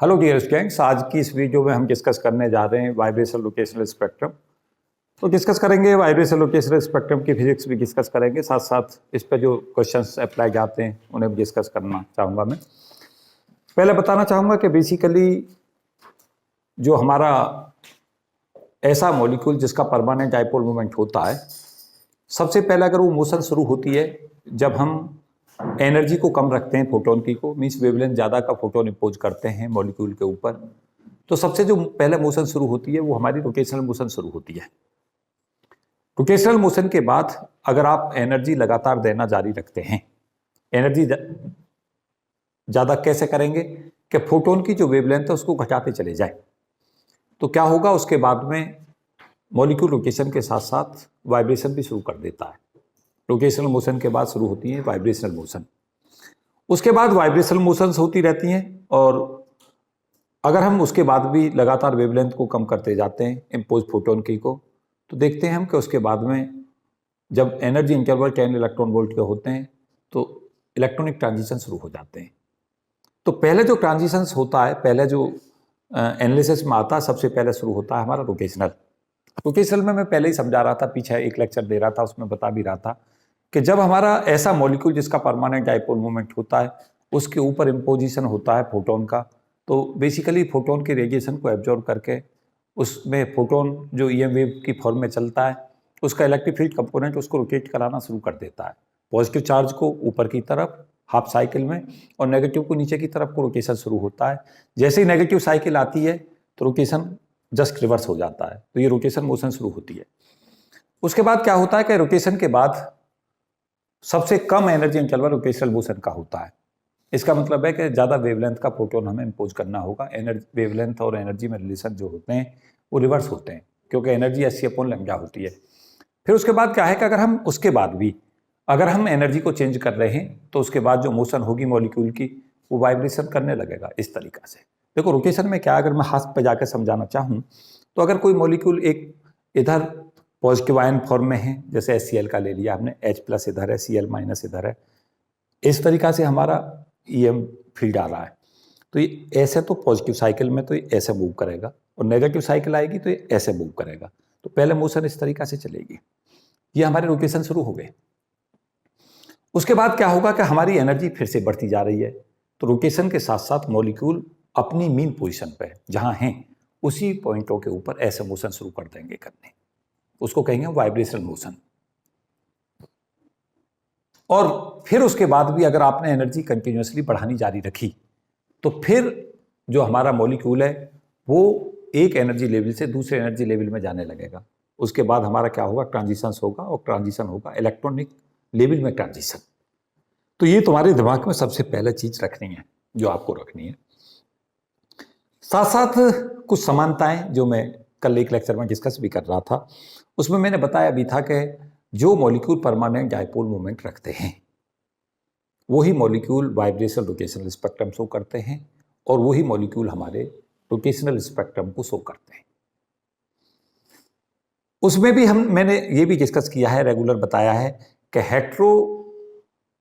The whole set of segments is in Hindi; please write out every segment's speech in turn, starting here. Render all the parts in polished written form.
हेलो डियर स्टूडेंट्स, आज की इस वीडियो में हम डिस्कस करने जा रहे हैं वाइब्रेशनल रोटेशनल स्पेक्ट्रम। तो डिस्कस करेंगे वाइब्रेशनल रोटेशनल स्पेक्ट्रम की फिजिक्स भी डिस्कस करेंगे, साथ साथ इस पर जो क्वेश्चंस अप्लाई जाते हैं उन्हें भी डिस्कस करना चाहूँगा। मैं पहले बताना चाहूँगा कि बेसिकली जो हमारा ऐसा मॉलिक्यूल जिसका परमानेंट डाइपोल मोमेंट होता है, सबसे पहले अगर वो मोशन शुरू होती है जब हम एनर्जी को कम रखते हैं फोटोन की को, मीन्स वेवलेंथ ज़्यादा का फोटोन इम्पोज करते हैं मॉलिक्यूल के ऊपर, तो सबसे जो पहले मोशन शुरू होती है वो हमारी रोटेशनल मोशन शुरू होती है। रोटेशनल मोशन के बाद अगर आप एनर्जी लगातार देना जारी रखते हैं, एनर्जी ज़्यादा कैसे करेंगे कि फोटोन की जो वेवलेंथ है उसको घटाते चले जाए, तो क्या होगा, उसके बाद में मॉलिक्यूल रोटेशन के साथ साथ वाइब्रेशन भी शुरू कर देता है। रोटेशनल मोशन के बाद शुरू होती है वाइब्रेशनल मोशन, उसके बाद वाइब्रेशनल मोशंस होती रहती हैं, और अगर हम उसके बाद भी लगातार वेवलेंथ को कम करते जाते हैं इम्पोज फोटोन की को, तो देखते हैं हम कि उसके बाद में जब एनर्जी इंटरवल 10 इलेक्ट्रॉन वोल्ट के होते हैं तो इलेक्ट्रॉनिक ट्रांजिशन शुरू हो जाते हैं। तो पहले जो ट्रांजिशंस होता है, पहले जो एनालिसिस में आता है, सबसे पहले शुरू होता है हमारा रोटेशनल। रोटेशनल में मैं पहले ही समझा रहा था, पीछे एक लेक्चर दे रहा था, उसमें बता भी रहा था कि जब हमारा ऐसा मॉलिक्यूल जिसका परमानेंट डाइपोल मोमेंट होता है उसके ऊपर इम्पोजिशन होता है फोटोन का, तो बेसिकली फोटोन के रेडिएशन को एब्जॉर्ब करके उसमें फोटोन जो ईएम वेव की फॉर्म में चलता है, उसका इलेक्ट्रिक फील्ड कंपोनेंट उसको रोटेट कराना शुरू कर देता है। पॉजिटिव चार्ज को ऊपर की तरफ हाफ साइकिल में और नेगेटिव को नीचे की तरफ को रोटेशन शुरू होता है। जैसे ही नेगेटिव साइकिल आती है तो रोटेशन जस्ट रिवर्स हो जाता है, तो ये रोटेशन मोशन शुरू होती है। उसके बाद क्या होता है कि रोटेशन के बाद सबसे कम एनर्जी इंटरवल रोटेशनल मोशन का होता है। इसका मतलब है कि ज़्यादा वेवलेंथ का फोटोन हमें इम्पोज करना होगा। एनर्जी, वेवलेंथ और एनर्जी में रिलेशन जो होते हैं वो रिवर्स होते हैं, क्योंकि एनर्जी Hc/λ होती है। फिर उसके बाद क्या है कि अगर हम उसके बाद भी अगर हम एनर्जी को चेंज कर रहे हैं तो उसके बाद जो मोशन होगी मॉलिक्यूल की वो वाइब्रेशन करने लगेगा इस तरीका से। देखो रोटेशन में क्या, अगर मैं हाथ पे जाकर समझाना चाहूँ तो अगर कोई मॉलिक्यूल एक इधर पॉजिटिव आयन फॉर्म में है, जैसे HCl का ले लिया हमने, H+ इधर है, Cl- इधर है, इस तरीका से हमारा EM फील्ड आ रहा है, तो ये ऐसे तो पॉजिटिव साइकिल में तो ये ऐसे मूव करेगा, और नेगेटिव साइकिल आएगी तो ये ऐसे मूव करेगा। तो पहले मोशन इस तरीका से चलेगी, ये हमारे रोटेशन शुरू हो गए। उसके बाद क्या होगा कि हमारी एनर्जी फिर से बढ़ती जा रही है, तो रोटेशन के साथ साथ मॉलिक्यूल अपनी मीन पोजीशन पे जहां हैं उसी पॉइंटों के ऊपर ऐसे मोशन शुरू कर देंगे करने, उसको कहेंगे वाइब्रेशनल मोशन। और फिर उसके बाद भी अगर आपने एनर्जी कंटिन्यूसली बढ़ानी जारी रखी तो फिर जो हमारा मॉलिक्यूल है वो एक एनर्जी लेवल से दूसरे एनर्जी लेवल में जाने लगेगा। उसके बाद हमारा क्या होगा, ट्रांजिशंस होगा, और ट्रांजिशन होगा इलेक्ट्रॉनिक लेवल में ट्रांजिशन। तो ये तुम्हारे दिमाग में सबसे पहले चीज रखनी है जो आपको रखनी है। साथ साथ कुछ समानताएं जो मैं कल एक लेक्चर में डिस्कस भी कर रहा था, उसमें मैंने बताया भी था कि जो मॉलिक्यूल परमानेंट डाइपोल मोमेंट रखते हैं वही molecule vibrational rotational spectrum show करते हैं, और वही मॉलिक्यूल हमारे रोटेशनल स्पेक्ट्रम को शो करते हैं। उसमें भी मैंने ये भी डिस्कस किया है, रेगुलर बताया है कि हेट्रो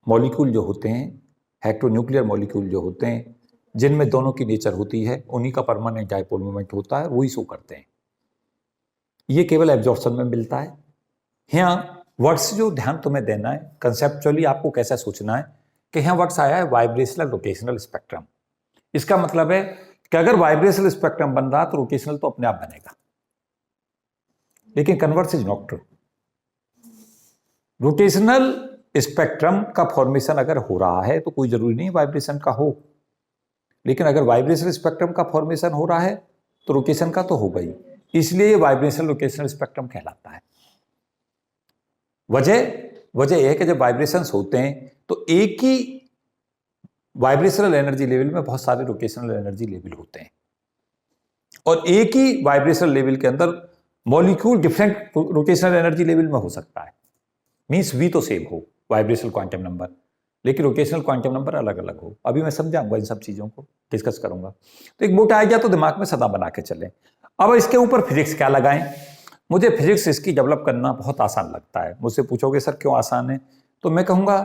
मॉलिक्यूल जो होते हैं, हेट्रोन्यूक्लियर मॉलिक्यूल जो होते हैं, जिनमें दोनों की नेचर होती है, उन्हीं का परमानेंट डाइपोल मोमेंट होता है, वही शो करते हैं। ये केवल एब्जॉर्प्शन में मिलता है। यहाँ वर्ड्स जो ध्यान तुम्हें देना है, कंसेप्चुअली आपको कैसा सोचना है कि यहाँ वर्ड्स आया है वाइब्रेशनल रोटेशनल स्पेक्ट्रम। इसका मतलब है कि अगर वाइब्रेशनल स्पेक्ट्रम बन रहा तो रोटेशनल तो अपने आप बनेगा, लेकिन converse is not true. Rotational spectrum का फॉर्मेशन अगर हो रहा है तो कोई जरूरी नहीं वाइब्रेशन का हो, लेकिन अगर वाइब्रेशनल स्पेक्ट्रम का फॉर्मेशन हो रहा है तो रोटेशन का तो होगा ही, इसलिए ये वाइब्रेशनल रोटेशनल स्पेक्ट्रम कहलाता है। वजह यह है कि जब वाइब्रेशंस होते हैं तो एक ही वाइब्रेशनल एनर्जी लेवल में बहुत सारे रोटेशनल एनर्जी लेवल होते हैं, और एक ही वाइब्रेशनल लेवल के अंदर molecule different rotational energy level में हो सकता है। मीन्स V तो सेम हो वाइब्रेशनल क्वांटम नंबर, लेकिन रोटेशनल क्वांटम नंबर अलग अलग हो। अभी मैं समझाऊंगा, इन सब चीजों को डिस्कस करूंगा। तो एक मोटा आइडिया तो दिमाग में सदा बना के चलें। अब इसके ऊपर फिजिक्स क्या लगाएं? मुझे फिजिक्स इसकी डेवलप करना बहुत आसान लगता है। मुझसे पूछोगे सर क्यों आसान है, तो मैं कहूँगा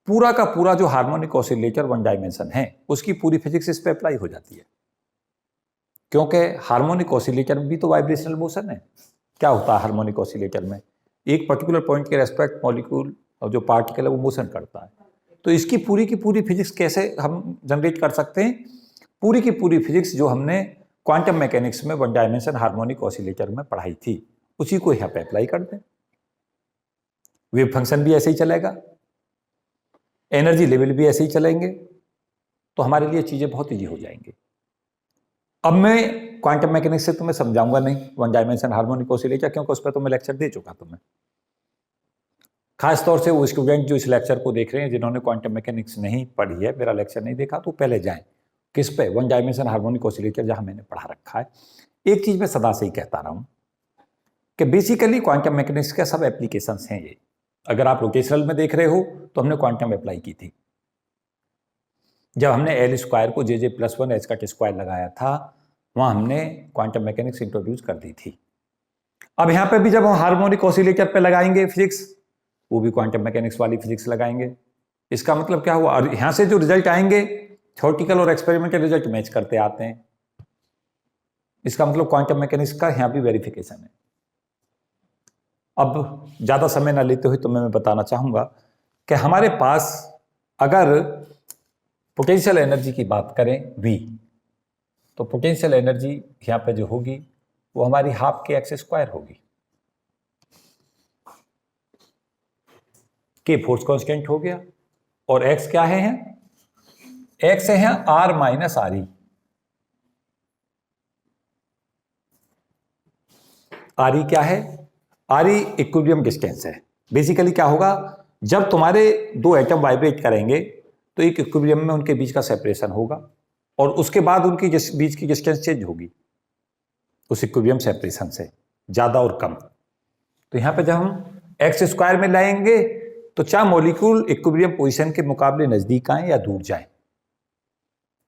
पूरा का पूरा जो हार्मोनिक ऑसिलेटर वन डायमेंशन है उसकी पूरी फिजिक्स इस पर अप्लाई हो जाती है। क्योंकि हार्मोनिक ऑसिलेटर में भी तो वाइब्रेशनल मोशन है। क्या होता है हार्मोनिक ऑसिलेटर में? एक पर्टिकुलर पॉइंट के रेस्पेक्ट मॉलिक्यूल और जो पार्टिकल है वो मोशन करता है। तो इसकी पूरी की पूरी फिजिक्स कैसे हम जनरेट कर सकते हैं? पूरी की पूरी फिजिक्स जो हमने क्वांटम मैकेनिक्स में वन डायमेंशन हार्मोनिक ऑसिलेटर में पढ़ाई थी, उसी को यहाँ पे अप्लाई कर दें। वेव फंक्शन भी ऐसे ही चलेगा, एनर्जी लेवल भी ऐसे ही चलेंगे, तो हमारे लिए चीजें बहुत ईजी हो जाएंगी। अब मैं क्वांटम मैकेनिक्स से तुम्हें समझाऊंगा नहीं वन डायमेंशन हार्मोनिक ऑसिलेटर, क्योंकि उस पर तो मैं लेक्चर दे चुका तुम्हें। खास तौर से वो स्टूडेंट जो इस लेक्चर को देख रहे हैं जिन्होंने क्वांटम मैकेनिक्स नहीं पढ़ी है, मेरा लेक्चर नहीं देखा, तो पहले जाएं किस पे? वन डायमेंशन हार्मोनिक ऑसिलेटर, जहां मैंने पढ़ा रखा है। एक चीज मैं सदा से ही कहता रहा हूं कि बेसिकली क्वांटम मैकेनिक्स के सब एप्लीकेशंस हैं ये। अगर आप रोटेशनल में देख रहे हो तो हमने क्वांटम अप्लाई की थी जब हमने एल स्क्वायर को जे प्लस वन एच का स्क्वायर लगाया था, वहां हमने क्वांटम मैकेनिक्स इंट्रोड्यूस कर दी थी। अब यहाँ पे भी जब हम हार्मोनिक ऑसिलेटर पे लगाएंगे फिजिक्स, वो भी क्वांटम मैकेनिक्स वाली फिजिक्स लगाएंगे। इसका मतलब क्या हुआ? और यहां से जो रिजल्ट आएंगे थ्योरेटिकल और एक्सपेरिमेंटल रिजल्ट मैच करते आते हैं। इसका मतलब क्वांटम मैकेनिक्स का यहां भी वेरिफिकेशन है। अब ज्यादा समय ना लेते हुए तो मैं बताना चाहूंगा कि हमारे पास अगर पोटेंशियल एनर्जी की बात करें V, तो पोटेंशियल एनर्जी यहां पे जो होगी वो हमारी हाफ के एक्स स्क्वायर होगी। के फोर्स कांस्टेंट हो गया और एक्स क्या है? एक्स है R minus R E. R E क्या है? आर ई इक्विलिब्रियम डिस्टेंस है। बेसिकली क्या होगा, जब तुम्हारे दो एटम वाइब्रेट करेंगे तो एक इक्विलिब्रियम में उनके बीच का सेपरेशन होगा और उसके बाद उनकी बीच की डिस्टेंस चेंज होगी उस इक्विलिब्रियम सेपरेशन से, ज्यादा और कम। तो यहां पे जब हम एक्स स्क्वायर में लाएंगे तो चाहे मॉलिक्यूल इक्विलिब्रियम पोजीशन के मुकाबले नजदीक आए या दूर जाए,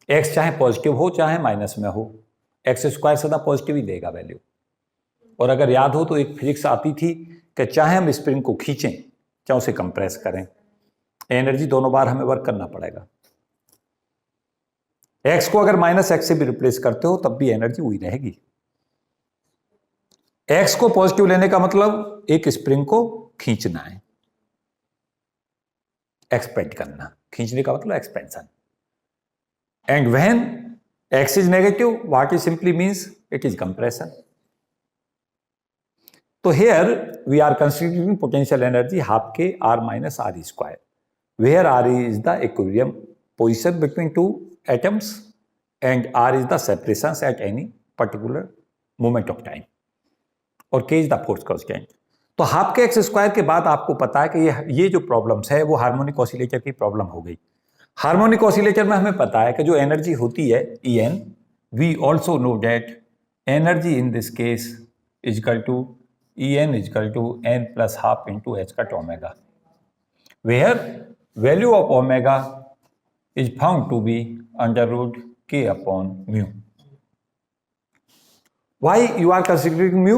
एक्स चाहे पॉजिटिव हो चाहे माइनस में हो, एक्स स्क्वायर सदा पॉजिटिव ही देगा वैल्यू। और अगर याद हो तो एक फिजिक्स आती थी कि चाहे हम स्प्रिंग को खींचें चाहे उसे कंप्रेस करें, एनर्जी दोनों बार हमें वर्क करना पड़ेगा। एक्स को अगर माइनस एक्स से भी रिप्लेस करते हो तब भी एनर्जी वही रहेगी। एक्स को पॉजिटिव लेने का मतलब एक स्प्रिंग को खींचना है, एक्सपेंड करना, खींचने का मतलब expansion. And when x is negative, what is simply means it is compression. तो here we are considering potential energy half k r minus r square, where r is the equilibrium position between two atoms and r is the separations at any particular moment of time, और k is the force constant। तो हाफ के एक्स स्क्वायर के बाद आपको पता है कि ये जो प्रॉब्लम्स है वो हार्मोनिक ऑसिलेटर की प्रॉब्लम हो गई। हार्मोनिक ऑसिलेटर में हमें पता है कि जो एनर्जी होती है En, we also know that energy in this case is equal to En is equal to n plus half into h cut omega, where value of omega is found to be under root k upon mu. Why you are considering mu?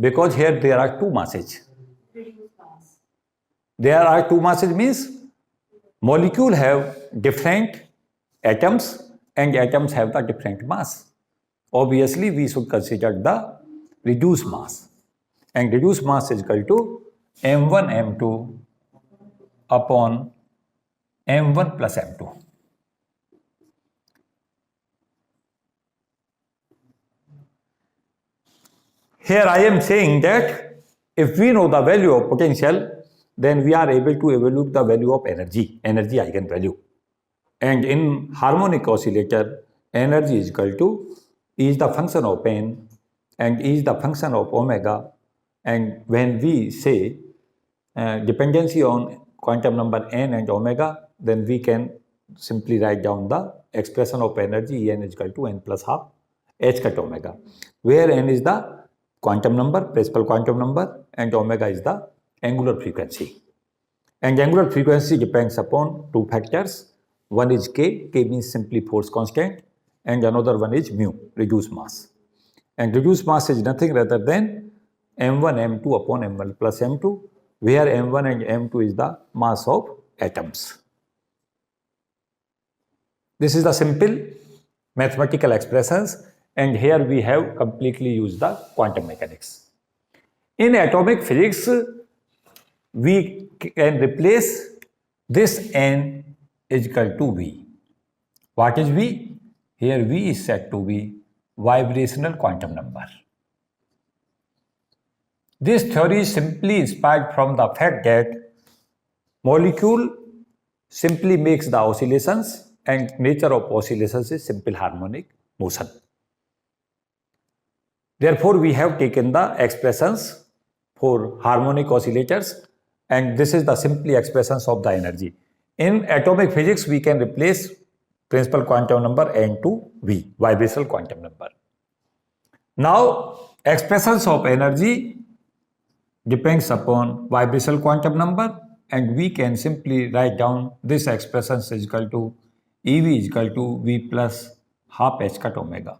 Because here there are two masses. There are two masses means molecule have different atoms and atoms have the different mass. Obviously we should consider the reduced mass, and reduced mass is equal to m1 m2 upon m1 plus m2. Here I am saying that if we know the value of potential, then we are able to evaluate the value of energy eigenvalue. And in harmonic oscillator, energy is equal to E is the function of n and E is the function of omega. And when we say dependency on quantum number n and omega, then we can simply write down the expression of energy En is equal to n plus half h cut omega, where n is the quantum number, principal quantum number, and omega is the angular frequency. And angular frequency depends upon two factors. One is k means simply force constant, and another one is mu, reduced mass. And reduced mass is nothing rather than m1 m2 upon m1 plus m2, where m1 and m2 is the mass of atoms. This is the simple mathematical expressions, and here we have completely used the quantum mechanics. In atomic physics, we can replace this n is equal to V. What is V? Here V is said to be vibrational quantum number. This theory is simply inspired from the fact that molecule simply makes the oscillations and nature of oscillations is simple harmonic motion. Therefore, we have taken the expressions for harmonic oscillators and this is the simply expressions of the energy. In atomic physics, we can replace principal quantum number n to V, vibrational quantum number. Now, expressions of energy depends upon vibrational quantum number and we can simply write down this expression is equal to EV is equal to V plus half h cut omega.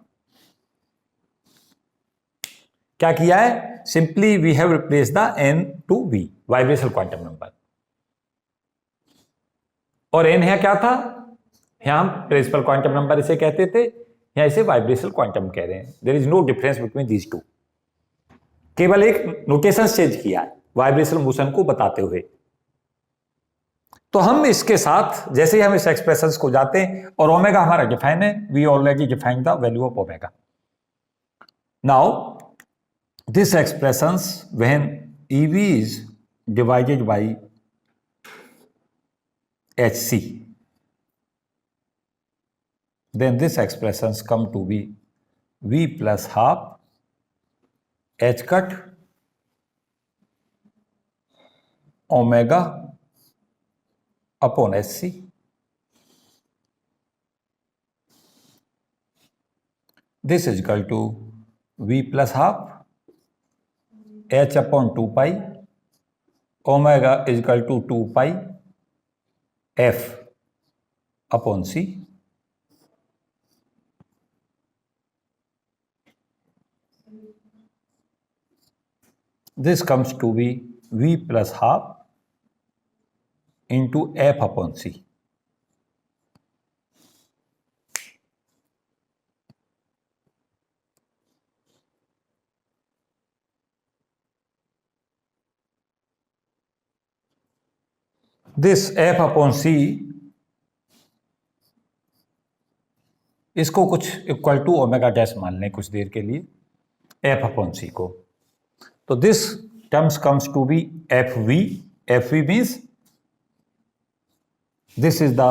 क्या किया है? Simply we have replaced the n to V, vibrational quantum number. और n है क्या था? यहाँ हम प्रिंसिपल क्वांटम नंबर इसे कहते थे, यहाँ इसे वाइब्रेशनल क्वांटम कह रहे हैं. There is no difference between these two. केवल एक नोटेशन चेंज किया है वाइब्रेशनल मोशन को बताते हुए. तो हम इसके साथ जैसे ही हम इस एक्सप्रेशंस को जाते हैं और ओमेगा हमारा डिफाइन है, we already define the value of omega. Now this expressions when EV is divided by HC, then this expressions come to be V plus half h cut omega upon HC. This is equal to V plus half h upon 2 pi omega is equal to 2 pi f upon C. This comes to be V plus half into F upon C. This F upon C इसको कुछ इक्वल टू ओमेगा डैश मान लें कुछ देर के लिए, F upon C को. So this terms comes to be FV. FV means this is the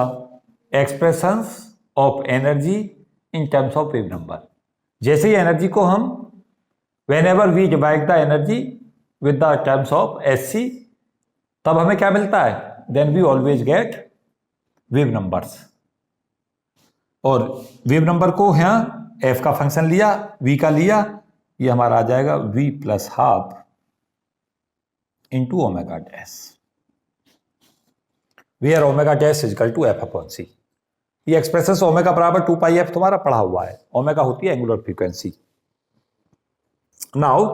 expressions of energy in terms of wave number. जैसे ही एनर्जी को हम whenever we divide the energy with the terms of SC, तब हमें क्या मिलता है? Then we always get wave numbers. और वेव नंबर को यहाँ F का फंक्शन लिया, V का लिया, ये हमारा आ जाएगा V plus half into omega dash, where omega dash is equal to F upon C. ये एक्सप्रेशन ओमेगा बराबर 2 पाई F तुम्हारा पढ़ा हुआ है. ओमेगा होती है angular frequency. Now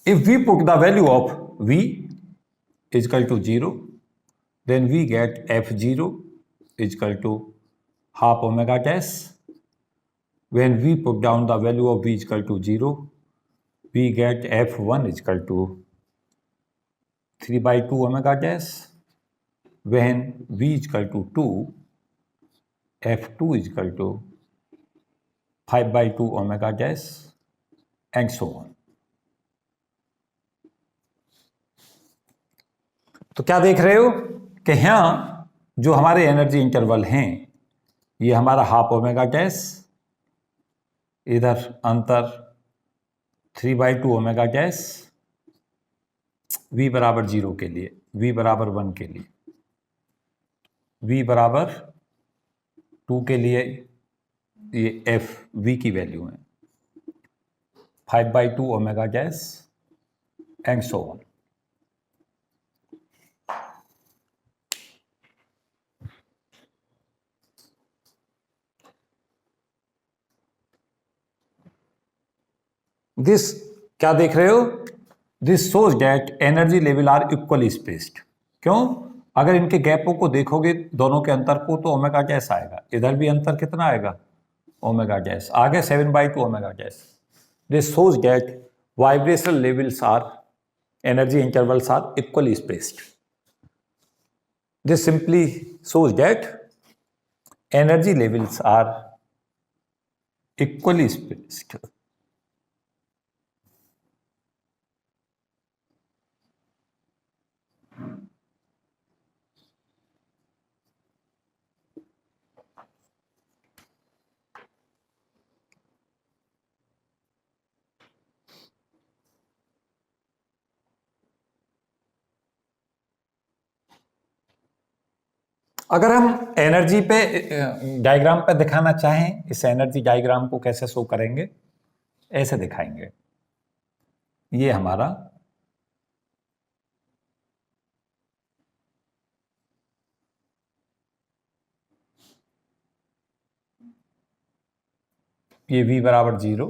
if we put the value of V is equal to 0, then we get F0 is equal to half omega dash. When we put down the value of V is equal to 0, we get F1 is equal to 3 by 2 omega dash. When V is equal to 2, F2 is equal to 5 by 2 omega dash and so on. तो क्या देख रहे हो कि यहाँ जो हमारे एनर्जी इंटरवल हैं, ये हमारा हाफ ओमेगा डैश, इधर अंतर 3 by 2 ओमेगा डैश, V बराबर 0 के लिए, V बराबर 1 के लिए, V बराबर 2 के लिए ये F V की वैल्यू है, 5 by 2 omega dash and so on. This क्या देख रहे हो? This shows that energy level are equally spaced. क्यों? अगर इनके गैपों को देखोगे दोनों के अंतर को, तो ओमेगा डैश आएगा. इधर भी अंतर कितना आएगा? omega gas. आगे 7/2 omega gas. This shows that vibrational levels are, energy intervals are equally spaced. This simply shows that energy levels are equally spaced. अगर हम एनर्जी पे डायग्राम पे दिखाना चाहें, इस एनर्जी डायग्राम को कैसे शो करेंगे, ऐसे दिखाएंगे। ये हमारा ये V बराबर 0,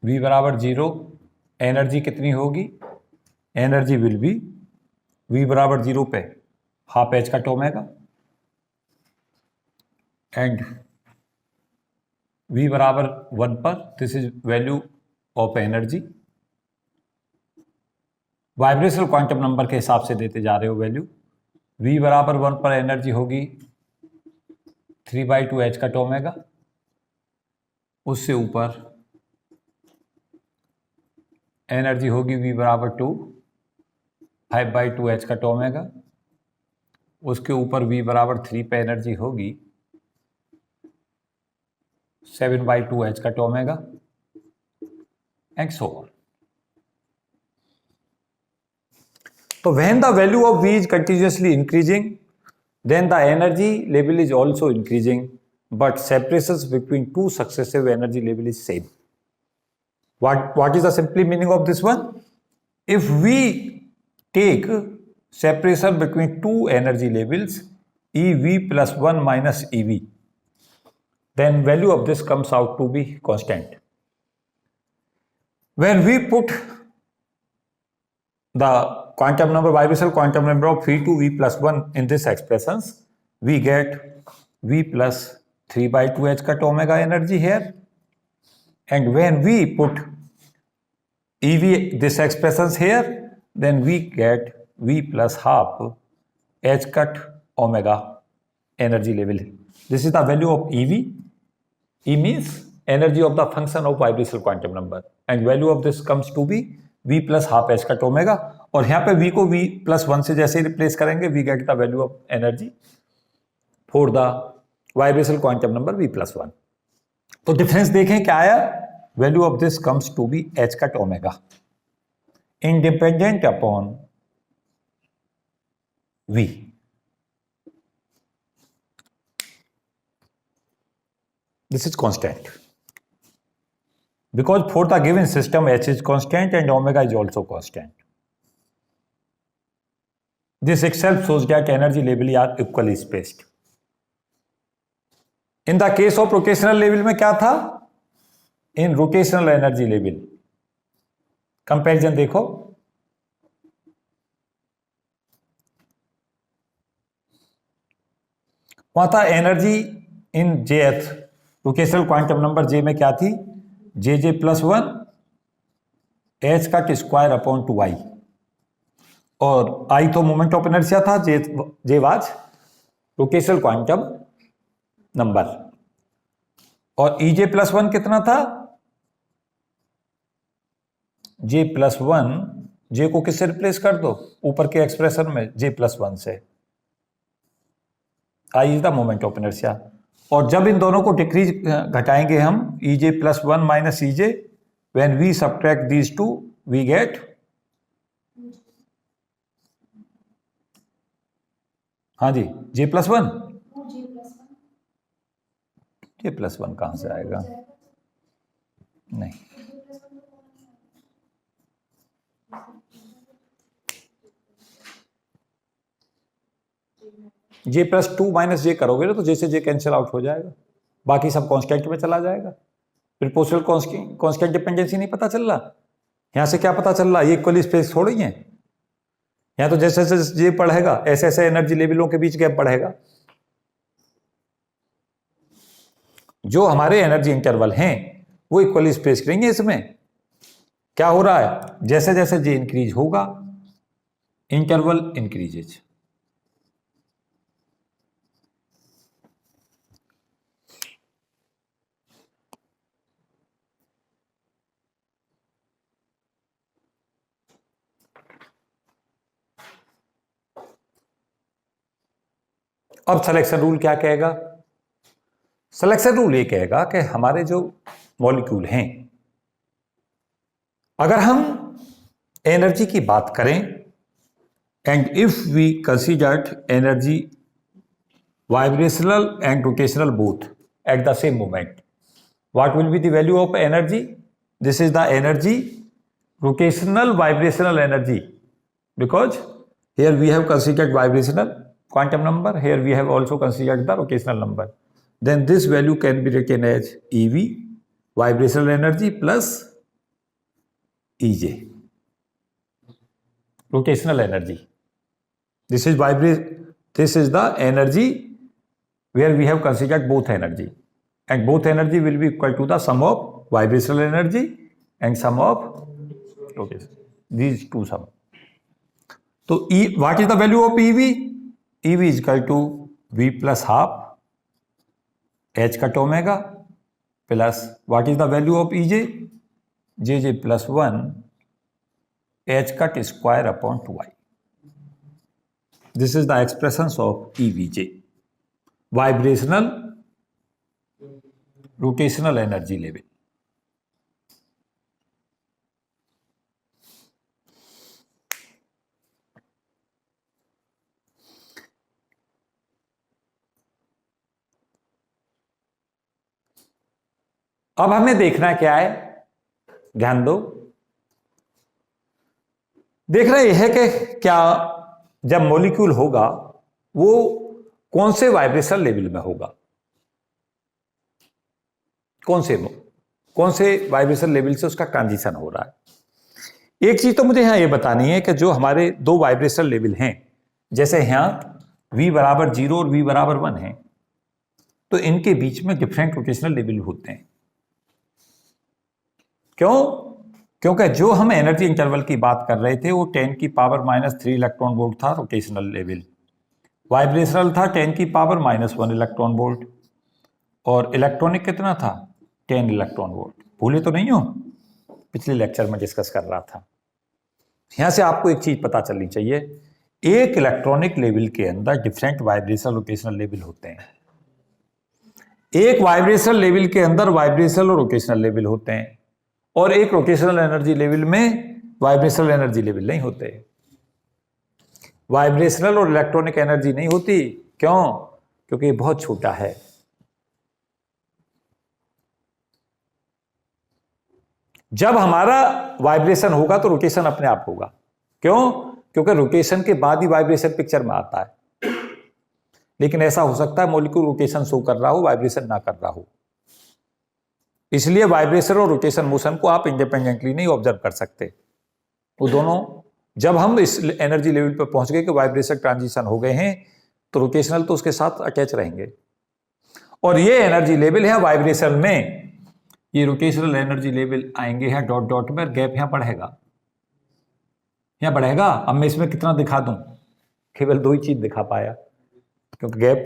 V बराबर 0, एनर्जी कितनी होगी? एनर्जी विल बी V बराबर 0 पे half H cut omega and V बराबर 1 पर this is value of energy. Vibrational quantum number के हिसाब से देते जा रहे हो वैल्यू। V बराबर 1 पर एनर्जी होगी 3/2 एच कट ओमेगा, उससे ऊपर एनर्जी होगी V बराबर 2 5/2 एच कट ओमेगा, उसके ऊपर V बराबर 3 पे एनर्जी होगी 7/2 H cut omega and so on. So when the value of V is continuously increasing, then the energy level is also increasing, but separations between two successive energy level is same. What is the simple meaning of this one? If we take separation between two energy levels, EV plus 1 minus EV, then value of this comes out to be constant. When we put the quantum number, vibrational quantum number of V2, V plus 1 in this expressions, we get V plus 3/2 h cut omega energy here. And when we put EV, this expressions here, then we get V plus half h cut omega energy level. This is the value of EV. E means energy of the function of vibrational quantum number. And value of this comes to be V plus half h cut omega. और यहाँ पे V को V plus 1 से जैसे ही रिप्लेस करेंगे, we get the value of energy for the vibrational quantum number V plus 1. तो डिफरेंस देखें क्या आया? Value of this comes to be h cut omega independent upon V. This is constant because for the given system h is constant and omega is also constant. This itself shows that energy levels are equally spaced. In the case of rotational level में क्या था? In rotational energy level comparison देखो, वहां था energy in jth, rotational quantum number J में क्या थी? JJ plus 1 h cut square upon 2I, और I तो मोमेंट ऑफ इनर्शिया था, J was rotational quantum number, और EJ प्लस 1 कितना था? J प्लस 1, J को किससे रिप्लेस कर दो? ऊपर के एक्सप्रेशन में J प्लस 1 से। I is the moment of inertia, और जब इन दोनों को डिक्रीज घटाएंगे हम, EJ plus 1 minus EJ, when we subtract these two we get हाँ जी J प्लस 1, J प्लस 1 कहां से आएगा? नहीं, J प्लस 2 माइनस J करोगे ना तो J से J कैंसिल आउट हो जाएगा, बाकी सब कांस्टेंट में चला जाएगा। प्रोपोर्शनल कांस्टेंट डिपेंडेंसी नहीं पता चल रहा, यहां से क्या पता चल रहा है, ये इक्वली स्पेस थोड़ी है। यहां तो जैसे जैसे ये बढ़ेगा ऐसे ऐसे एनर्जी लेवलों के बीच गैप बढ़ेगा। जो हमारे एनर्जी इंटरवल हैं वो इक्वली स्पेस करेंगे। इसमें क्या हो रहा है, जैसे जैसे जे इंक्रीज होगा इंटरवल इंक्रीजेज। अब सिलेक्शन रूल क्या कहेगा? सिलेक्शन रूल ये कहेगा कि हमारे जो मॉलिक्यूल हैं, अगर हम एनर्जी की बात करें and if we considered energy vibrational and rotational both at the same moment, what will be the value of energy? This is the energy, rotational vibrational energy, because here we have considered vibrational quantum number, here we have also considered the rotational number. Then this value can be written as EV, vibrational energy, plus EJ, rotational energy. This is the energy where we have considered both energy, and both energy will be equal to the sum of vibrational energy and sum of rotation, these two sum. So what is the value of EV? EV is equal to V plus half H cut omega plus what is the value of EJ? JJ plus 1 H cut square upon 2I. This is the expressions of EVJ, vibrational rotational energy level. अब हमें देखना क्या है, ध्यान दो। देखना यह है कि क्या जब मॉलिक्यूल होगा वो कौन से वाइब्रेशन लेवल में होगा, कौन से वाइब्रेशन लेवल से उसका ट्रांजिशन हो रहा है। एक चीज तो मुझे यहां ये बतानी है कि जो हमारे दो वाइब्रेशन लेवल हैं, जैसे यहां V बराबर 0 और V बराबर 1 है, तो इनके बीच में डिफरेंट रोटेशनल लेवल होते हैं। क्यों? क्योंकि जो हम एनर्जी इंटरवल की बात कर रहे थे वो 10 की पावर -3 इलेक्ट्रॉन वोल्ट था रोटेशनल लेवल, वाइब्रेशनल था 10 की पावर -1 इलेक्ट्रॉन वोल्ट, और इलेक्ट्रॉनिक कितना था 10 इलेक्ट्रॉन वोल्ट। भूले तो नहीं हो, पिछले लेक्चर में डिस्कस कर रहा था। यहां से आपको एक चीज पता चलनी चाहिए, एक इलेक्ट्रॉनिक लेवल के अंदर डिफरेंट वाइब्रेशनल रोटेशनल लेवल होते हैं। एक वाइब्रेशनल लेवल के अंदर वाइब्रेशनल और रोटेशनल लेवल होते हैं, और एक रोटेशनल एनर्जी लेवल में वाइब्रेशनल एनर्जी लेवल नहीं होते। वाइब्रेशनल और इलेक्ट्रॉनिक एनर्जी नहीं होती। क्यों? क्योंकि ये बहुत छोटा है। जब हमारा वाइब्रेशन होगा तो रोटेशन अपने आप होगा। क्यों? क्योंकि रोटेशन के बाद ही वाइब्रेशन पिक्चर में आता है। लेकिन ऐसा हो सकता है मॉलिक्यूल रोटेशन शो कर रहा हो, वाइब्रेशन ना कर रहा हो। इसलिए वाइब्रेशन और रोटेशन मोशन को आप इंडिपेंडेंटली नहीं ऑब्जर्व कर सकते। वो दोनों, जब हम इस एनर्जी लेवल पर पहुंच गए कि वाइब्रेशन ट्रांजिशन हो गए हैं, तो रोटेशनल तो उसके साथ अटैच रहेंगे। और ये एनर्जी लेवल है वाइब्रेशन में, ये रोटेशनल एनर्जी लेवल आएंगे हैं डॉट डॉट में, गैप यहां बढ़ेगा, यहां बढ़ेगा। अब मैं इसमें कितना दिखा दूं, केवल दो ही चीज दिखा पाया, क्योंकि गैप,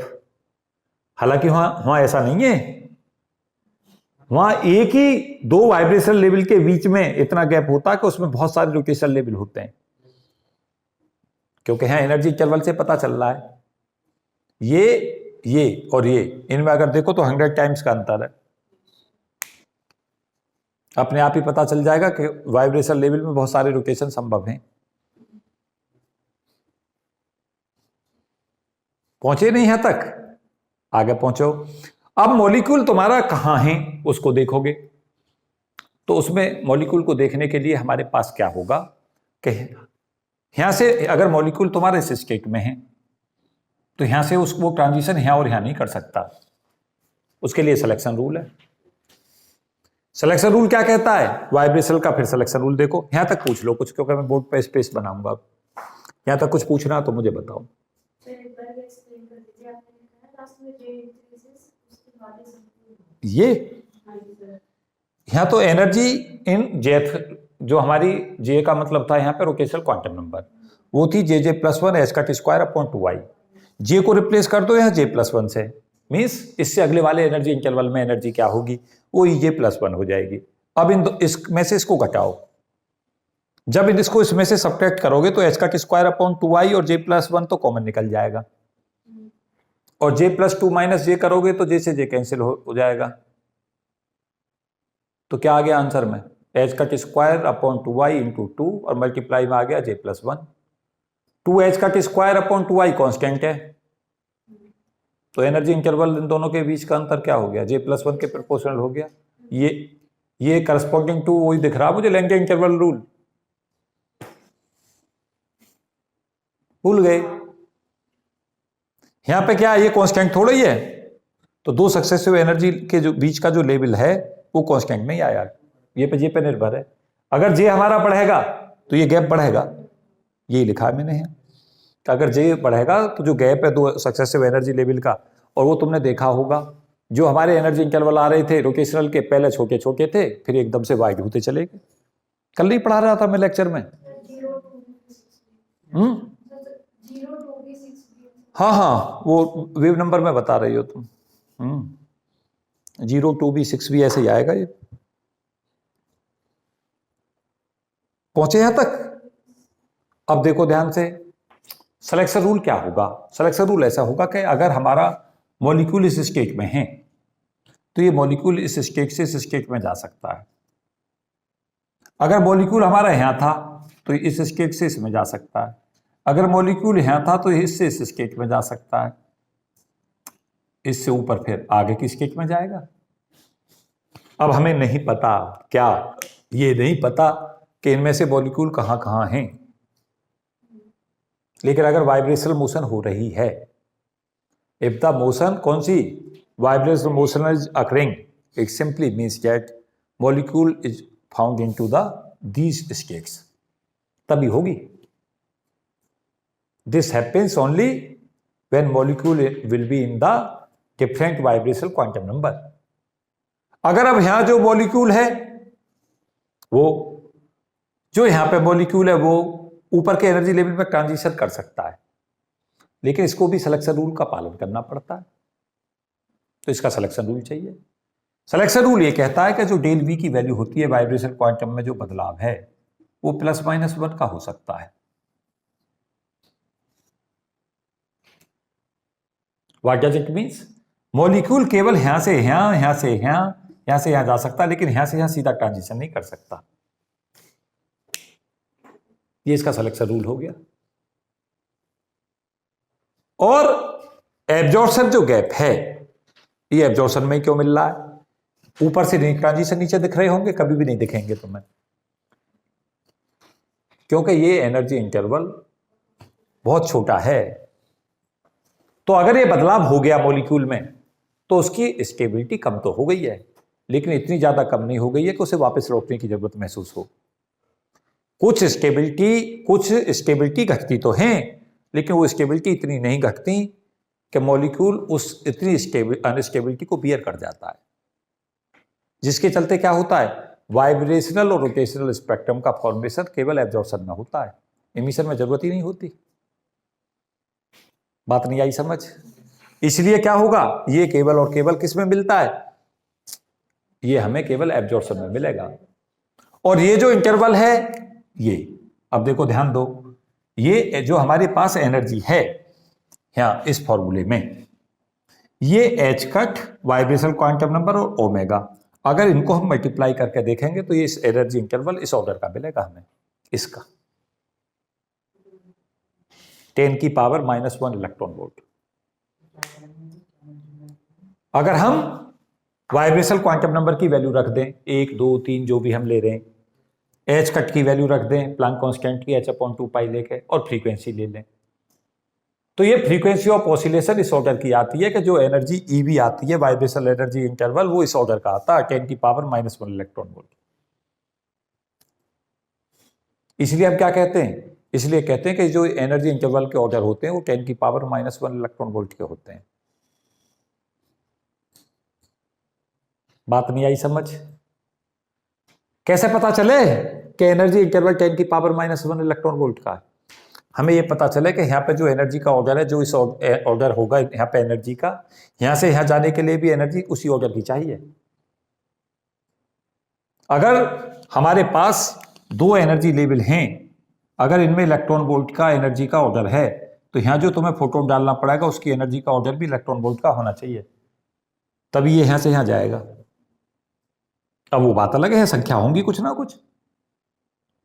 हालांकि वहां ऐसा नहीं है, वहां एक ही दो वाइब्रेशन लेवल के बीच में इतना गैप होता है कि उसमें बहुत सारे रोटेशनल लेवल होते हैं। क्योंकि यहां एनर्जी इंटरवल से पता चल रहा है, ये और ये, इनमें अगर देखो तो 100 टाइम्स का अंतर है। अपने आप ही पता चल जाएगा कि वाइब्रेशन लेवल में बहुत सारे रोटेशन संभव हैं। पहुंचे नहीं यहां तक, आगे पहुंचो। अब मॉलिक्यूल तुम्हारा कहां है उसको देखोगे, तो उसमें मॉलिक्यूल को देखने के लिए हमारे पास क्या होगा कि यहां से अगर मॉलिक्यूल तुम्हारे इस स्टेट में है, तो यहां से उसको ट्रांजिशन यहां और यहां नहीं कर सकता। उसके लिए सिलेक्शन रूल है। सिलेक्शन रूल क्या कहता है वाइब्रेशनल का? फिर सिलेक्शन रूल देखो, यहां तक पूछ लो कुछ, क्योंकि मैं बोर्ड पे स्पेस बनाऊंगा। यहां तक कुछ पूछना तो मुझे बताओ। ये यहां तो एनर्जी इन जेथ, जो हमारी जे का मतलब था यहां पे रोटेशनल क्वांटम नंबर, वो थी जे प्लस वन एच का स्क्वायर अपॉन 2y। जे को रिप्लेस कर दो यहाँ जे प्लस वन से, मीन्स इससे अगले वाले एनर्जी इंटरवल में एनर्जी क्या होगी, वो जे प्लस वन हो जाएगी। अब इसमें से इसको घटाओ, जब इसको इसमें से सब्ट्रैक्ट करोगे तो एच का स्क्वायर अपॉन 2y और जे प्लस वन तो कॉमन निकल जाएगा, और जे प्लस टू माइनस जे करोगे तो जे से जे कैंसिल हो जाएगा। तो क्या आ गया आंसर में, एच का स्क्वायर अपॉन 2y इंटू 2 और मल्टीप्लाई में आ गया जे प्लस वन। 2h का स्क्वायर अपॉन 2y कॉन्स्टेंट है, तो एनर्जी इंटरवल इन दोनों के बीच का अंतर क्या हो गया, जे प्लस वन के प्रोपोर्शनल हो गया। ये करस्पॉन्डिंग टू वही दिख रहा मुझे, लेंगे इंटरवल रूल भूल गए। यहां पे क्या ये कांस्टेंट थोड़ा ही है, तो दो सक्सेसिव एनर्जी के जो बीच का जो लेवल है वो कांस्टेंट नहीं आया, ये पे निर्भर है। अगर जे हमारा बढ़ेगा तो ये गैप बढ़ेगा, यही लिखा है मैंने यहाँ। अगर जे बढ़ेगा तो जो गैप है दो सक्सेसिव एनर्जी लेवल का, और वो तुमने देखा होगा जो हमारे एनर्जी इंटरवल आ रहे थे रोटेशनल के, पहले छोटे छोटे थे फिर एकदम से वाइड होते चले गए। कल नहीं पढ़ा रहा था मैं लेक्चर में। हाँ हाँ, वो वेव नंबर में बता रही हो तुम। 0 2 भी 6 भी ऐसे ही आएगा। ये पहुंचे यहां तक? अब देखो ध्यान से, सिलेक्शन रूल क्या होगा। सिलेक्शन रूल ऐसा होगा कि अगर हमारा मॉलिक्यूल इस स्टेट में है तो ये मॉलिक्यूल इस स्टेट से इस स्टेट में जा सकता है। अगर मॉलिक्यूल हमारा यहां था तो इस स्टेट से इसमें जा सकता है। अगर मॉलिक्यूल यहां था तो इससे इस स्टेट में जा सकता है, इससे ऊपर फिर आगे की स्टेट में जाएगा। अब हमें नहीं पता, क्या ये नहीं पता कि इनमें से मॉलिक्यूल कहां कहां हैं, लेकिन अगर वाइब्रेशनल मोशन हो रही है, इफ द मोशन, कौन सी vibrational motion is occurring, it simply means that molecule is found into the these states, तभी होगी। This happens only when molecule will be in the different vibrational quantum number. अगर अब यहां जो मॉलिक्यूल है, वो जो यहां पे मॉलिक्यूल है वो ऊपर के एनर्जी लेवल में ट्रांजिशन कर सकता है, लेकिन इसको भी सिलेक्शन रूल का पालन करना पड़ता है, तो इसका सिलेक्शन रूल चाहिए। सिलेक्शन रूल ये कहता है कि जो डेल वी की वैल्यू होती है वाइब्रेशन क्वांटम में, जो बदलाव है वो प्लस माइनस 1 का हो सकता है। What does it means, molecule केवल यहां से यहां, यहां से यहां, यहां से यहां जा सकता है, लेकिन यहां से यहां सीधा ट्रांजिशन नहीं कर सकता। ये इसका सिलेक्शन रूल हो गया। और एब्जॉर्प्शन जो गैप है, ये एब्जॉर्प्शन में क्यों मिल रहा है, ऊपर से नहीं ट्रांजिशन नीचे दिख रहे होंगे, कभी भी नहीं दिखेंगे तुम्हें, क्योंकि ये एनर्जी इंटरवल बहुत छोटा है। तो अगर ये बदलाव हो गया मॉलिक्यूल में तो उसकी स्टेबिलिटी कम तो हो गई है, लेकिन इतनी ज्यादा कम नहीं हो गई है कि उसे वापस लौटने की जरूरत महसूस हो। कुछ स्टेबिलिटी घटती तो है, लेकिन वो स्टेबिलिटी इतनी नहीं घटती कि मॉलिक्यूल उस इतनी अनस्टेबिलिटी को बियर कर जाता है, जिसके चलते क्या होता है, वाइब्रेशनल और रोटेशनल स्पेक्ट्रम का फॉर्मेशन केवल एब्जॉर्प्शन में होता है, इमिशन में जरूरत ही नहीं होती। बात नहीं आई समझ? इसलिए क्या होगा, ये केवल और केवल किस में मिलता है, ये हमें केवल एब्जॉर्प्शन में मिलेगा। और ये जो इंटरवल है, ये अब देखो ध्यान दो, ये जो हमारे पास एनर्जी है यहां इस फॉर्मूले में, ये H cut vibrational quantum number और ओमेगा, अगर इनको हम मल्टीप्लाई करके देखेंगे तो ये इस एनर्जी इंटरवल इस ऑर्डर का मिलेगा हमें, इसका 10 की पावर -1 इलेक्ट्रॉन वोल्ट। अगर हम वाइब्रेशनल क्वांटम नंबर की वैल्यू रख दें 1 2 3 जो भी हम ले रहे हैं, एच कट की वैल्यू रख दें प्लैंक कांस्टेंट की h/2 पाई लेके, और फ्रीक्वेंसी ले लें, तो ये फ्रीक्वेंसी ऑफ ऑसिलेशन इस ऑर्डर की आती है कि जो एनर्जी ईवी आती है वाइब्रेशनल एनर्जी इंटरवल वो इस ऑर्डर का आता है 10 की पावर -1 इलेक्ट्रॉन वोल्ट। इसलिए हम क्या कहते हैं, इसलिए कहते हैं कि जो एनर्जी इंटरवल के ऑर्डर होते हैं वो 10 की पावर -1 इलेक्ट्रॉन वोल्ट के होते हैं। बात नहीं आई समझ? कैसे पता चले कि एनर्जी इंटरवल 10 की पावर -1 इलेक्ट्रॉन वोल्ट का है? हमें ये पता चले कि यहाँ पे जो एनर्जी का ऑर्डर है, जो इस ऑर्डर होगा यहाँ पे एनर्जी का, यहाँ से यहाँ जाने के लिए भी एनर्जी उसी ऑर्डर की चाहिए। अगर हमारे पास दो एनर्जी लेवल हैं, अगर इनमें इलेक्ट्रॉन वोल्ट का एनर्जी का ऑर्डर है, तो यहाँ जो तुम्हें फोटोन डालना पड़ेगा उसकी एनर्जी का ऑर्डर भी इलेक्ट्रॉन वोल्ट का होना चाहिए, तभी ये यहाँ से यहाँ जाएगा। अब वो बात अलग है, संख्या होंगी कुछ ना कुछ,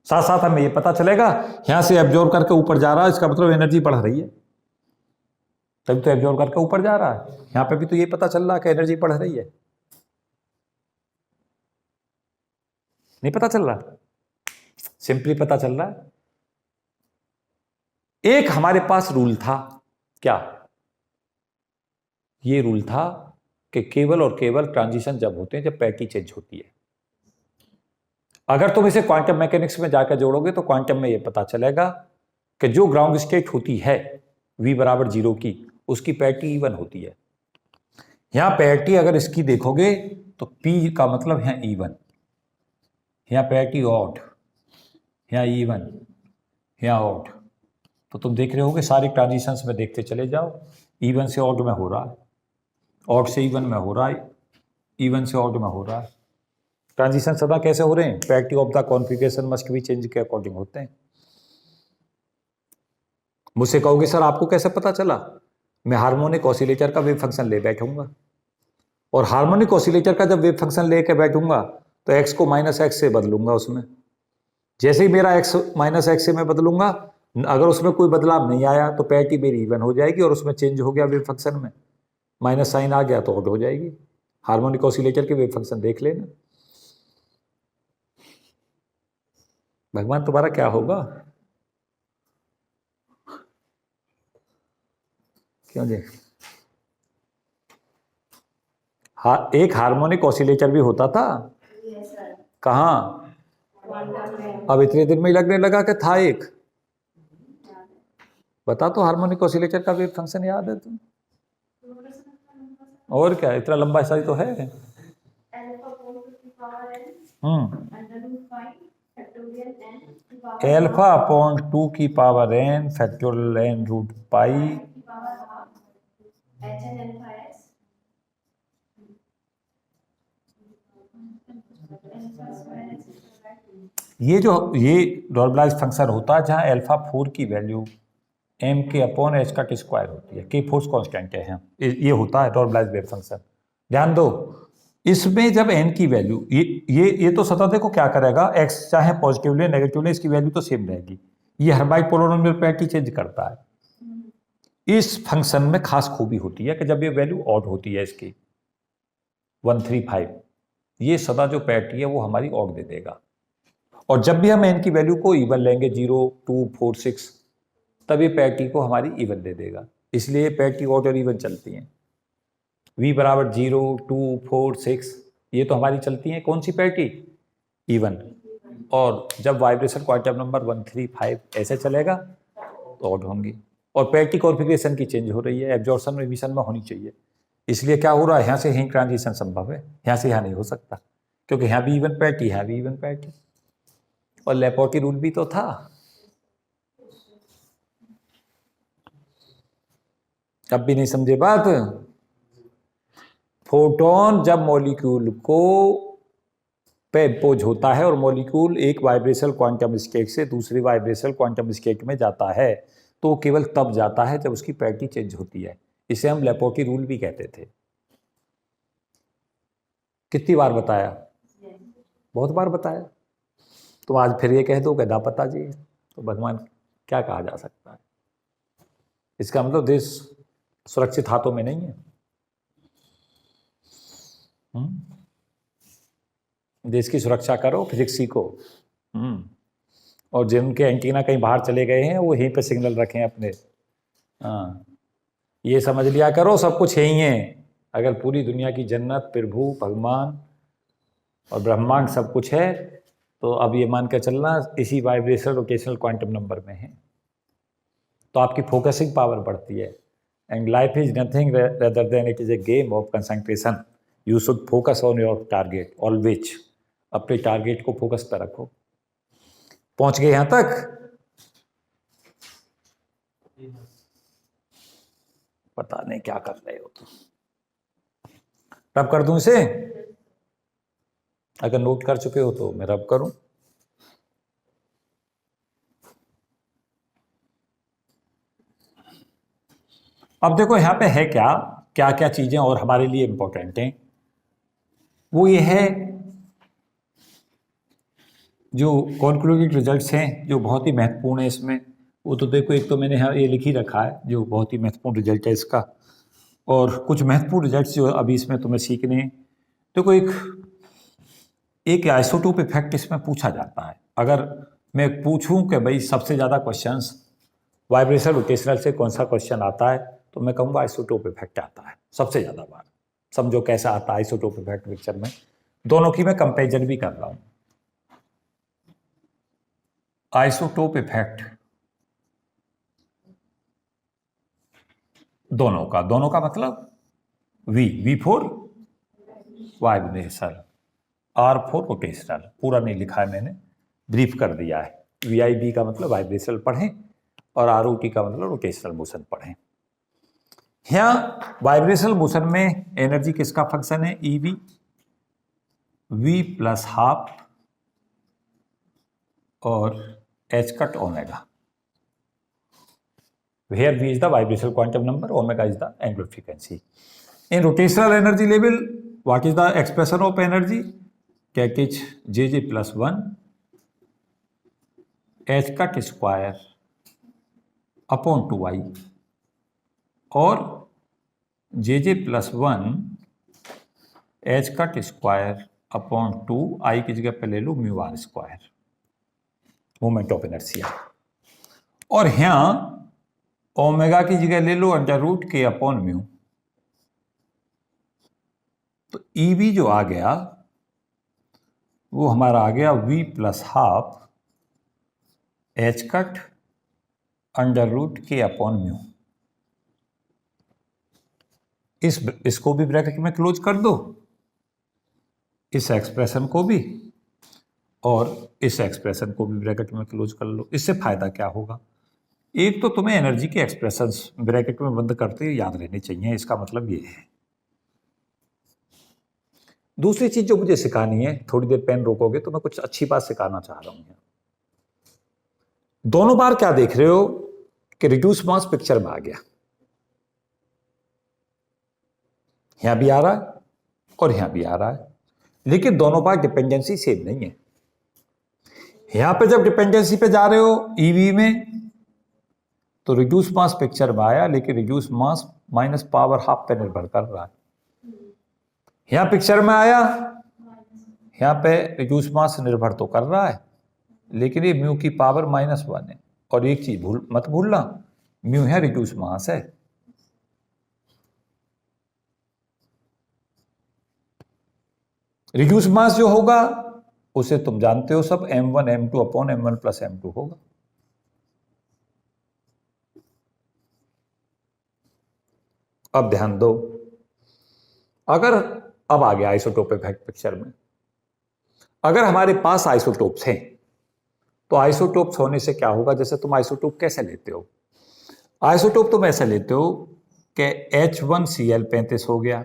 साथ साथ हमें ये पता चलेगा यहां से एब्जॉर्ब करके ऊपर जा रहा है, इसका मतलब एनर्जी बढ़ रही है, तभी तो एब्जॉर्ब करके ऊपर जा रहा है। यहां पे भी तो ये पता चल रहा है कि एनर्जी बढ़ रही है, नहीं पता चल रहा? सिंपली पता चल रहा है। एक हमारे पास रूल था, क्या? ये रूल था कि केवल और केवल ट्रांजिशन जब होते हैं जब पैटी चेंज होती है। अगर तुम इसे क्वांटम मैकेनिक्स में जाकर जोड़ोगे तो क्वांटम में यह पता चलेगा कि जो ग्राउंड स्टेट होती है v बराबर 0 की, उसकी पैटी इवन होती है। यहां पैटी अगर इसकी देखोगे तो p का मतलब है इवन, यहाँ पैटी ऑड, यहाँ इवन, यहाँ ऑड। तो तुम देख रहे होगे सारे ट्रांजिशंस में देखते चले जाओ, इवन से ऑड में हो रहा है, ऑड से इवन में हो रहा है, इवन से ऑड में हो रहा है। ट्रांजिशन सदा कैसे हो रहे हैं? Parity of the configuration must be change के अकॉर्डिंग होते हैं। मुझसे कहोगे सर आपको कैसे पता चला? मैं हार्मोनिक ऑसिलेटर का वेव फंक्शन ले बैठूंगा, और हार्मोनिक ऑसिलेटर का जब वेव फंक्शन लेके बैठूंगा तो x को -x से बदलूंगा उसमें। जैसे ही मेरा x -x से मैं बदलूंगा, अगर उसमें कोई बदलाव नहीं आया तो पैटी मेरी इवन हो जाएगी, और उसमें चेंज हो गया वेव फंक्शन में, माइनस साइन आ गया तो ऑड हो जाएगी। हार्मोनिक ऑसिलेटर के वेव फंक्शन देख लेना। भगवान तुम्हारा क्या होगा? क्यों जी? एक हार्मोनिक ऑसिलेटर भी होता था। कहाँ? अब इतने दिन में ही लगने लगा कि था एक। बता तो, हार्मोनिक ऑसिलेटर का वेव फंक्शन याद है तुम? और क्या, इतना लंबा सही तो है। एल्फा अपॉन 2 की power n factorial n root pi ये डॉल्बलाइज फंक्शन होता है जहां अल्फा 4 की वैल्यू m के अपॉन h का स्क्वायर होती है, k फोर्स कांस्टेंट है, ये होता है डॉल्बलाइज वेव फंक्शन। ध्यान दो, इसमें जब n की वैल्यू ये तो सतह देखो क्या करेगा, x चाहे पॉजिटिवली नेगेटिवली इसकी वैल्यू तो सेम रहेगी। ये हर बाइपोलर पैटी चेंज करता है। इस फंक्शन में खास खूबी होती है कि जब ये वैल्यू ऑड होती है इसकी 135, ये सदा जो पैटी है वो हमारी ऑड दे देगा, और जब भी हम n की वैल्यू को इवन लेंगे 0, 2, 4, 6, तभी पैटी को हमारी इवन दे देगा। इसलिए पैटी ऑड और इवन चलती हैं। v बराबर 0, 2, 4, 6 ये तो हमारी चलती हैं कौन सी पैटी? इवन। और जब वाइब्रेशन क्वांटम नंबर 135 ऐसे चलेगा तो ऑड होंगी, और पैटी कॉन्फ़िगरेशन की चेंज हो रही है, एब्जॉर्प्शन और इमिशन में होनी चाहिए। इसलिए क्या हो रहा है, यहाँ से यहीं ट्रांजिशन संभव है, यहाँ से यहाँ नहीं हो सकता, क्योंकि यहाँ भी इवन पैटी, यहाँ भी इवन पैटी। और लेपोर्टी रूल भी तो था। अब भी नहीं समझे बात? फोटोन जब मॉलिक्यूल को पे इम्पोज होता है और मॉलिक्यूल एक वाइब्रेशनल क्वांटम स्टेट से दूसरी वाइब्रेशनल क्वांटम स्टेट में जाता है, तो वो केवल तब जाता है जब उसकी पैटी चेंज होती है। इसे हम लेपोर्टी रूल भी कहते थे। कितनी बार बताया? बहुत बार बताया। तो आज फिर ये कह दो कि ना पता जी, तो भगवान क्या कहा जा सकता है? इसका मतलब देश सुरक्षित हाथों में नहीं है। देश की सुरक्षा करो, फिजिक्स सीखो। और जिनके एंटीना कहीं बाहर चले गए हैं वो यहीं पे सिग्नल रखें अपने। हाँ। ये समझ लिया करो सब कुछ यही है। अगर पूरी दुनिया की जन्नत, प्रभु, भगवान और ब्रह्मांड सब कुछ है, तो अब ये मान कर चलना इसी वाइब्रेशनल रोटेशनल क्वांटम नंबर में है, तो आपकी फोकसिंग पावर बढ़ती है। And life is nothing rather than it is a game of concentration. You should focus on your target always. अपने टारगेट को फोकस पर रखो। पहुंच गए यहां तक? पता नहीं क्या कर रहे हो तुम। रब कर दूं इसे? अगर नोट कर चुके हो तो मैं रब करूं। अब देखो यहां पे है क्या क्या क्या चीजें और हमारे लिए इंपॉर्टेंट हैं। वो ये है जो कॉन्क्लूडिव रिजल्ट्स हैं जो बहुत ही महत्वपूर्ण है इसमें। वो तो देखो, एक तो मैंने यहाँ ये लिख ही रखा है जो बहुत ही महत्वपूर्ण रिजल्ट है इसका, और कुछ महत्वपूर्ण रिजल्ट्स जो अभी इसमें तुम्हें सीखने हैं। देखो एक आइसोटोप इफेक्ट इसमें पूछा जाता है। अगर मैं पूछूं कि भाई सबसे ज़्यादा क्वेश्चंस वाइब्रेशनल रोटेशनल से कौन सा क्वेश्चन आता है, तो मैं कहूँगा आइसोटोप इफेक्ट आता है सबसे ज़्यादा बार। समझो कैसा आता है आइसोटोप इफेक्ट पिक्चर में। दोनों की मैं कंपेरिजन भी कर रहा हूँ। आइसोटोप इफेक्ट दोनों का मतलब V for vibrational, R for rotational. पूरा नहीं लिखा है मैंने, ब्रीफ कर दिया है। VIB का मतलब वाइब्रेशनल पढ़ें और ROT का मतलब रोटेशनल मोशन पढ़ें। यहाँ वाइब्रेशनल मोशन में एनर्जी किसका फंक्शन है? EV, V प्लस हाफ और H cut omega. Here V is the vibrational quantum number, omega is the angular frequency. In rotational energy level, what is the expression of energy? That is Jj plus 1 H cut square upon 2I और Jj plus 1 H cut square upon 2 I की जगह पे ले लो mu r square, moment of inertia. और यहाँ ओमेगा की जगह ले लो अंडर रूट के अपॉन म्यू। तो EV जो आ गया वो हमारा आ गया V plus half H cut under root के अपॉन म्यू। इसको भी ब्रैकेट में क्लोज कर दो, इस एक्सप्रेशन को भी और इस एक्सप्रेशन को भी ब्रैकेट में क्लोज कर लो। इससे फायदा क्या होगा? एक तो तुम्हें एनर्जी के एक्सप्रेशंस ब्रैकेट में बंद करते हुए याद रहने चाहिए, इसका मतलब ये है। दूसरी चीज जो मुझे सिखानी है, थोड़ी देर पेन रोकोगे तो मैं कुछ अच्छी बात सिखाना चाह रहा हूं। दोनों बार क्या देख रहे हो कि रिड्यूस मास पिक्चर में आ गया, यहां भी आ रहा है और यहां भी आ रहा है, लेकिन दोनों बार डिपेंडेंसी सेम नहीं है। यहां पे जब डिपेंडेंसी पे जा रहे हो EV में, तो रिड्यूस मास पिक्चर में आया, लेकिन reduce mass minus power half पे निर्भर कर रहा है। यहां पिक्चर में आया, यहां पे रिड्यूस मास निर्भर तो कर रहा है, लेकिन ये म्यू की पावर -1 है। और एक चीज मत भूलना, म्यू है रिड्यूस मास है। रिड्यूस मास जो होगा उसे तुम जानते हो सब, m1 m2 upon m1 plus m2 होगा। अब ध्यान दो, अगर अब आ गया आइसोटोप इफेक्ट पिक्चर में। अगर हमारे पास आइसोटोप्स हैं, तो आइसोटोप्स होने से क्या होगा? जैसे तुम आइसोटोप कैसे लेते हो? आइसोटोप तुम ऐसे लेते हो कि H1Cl 35 हो गया,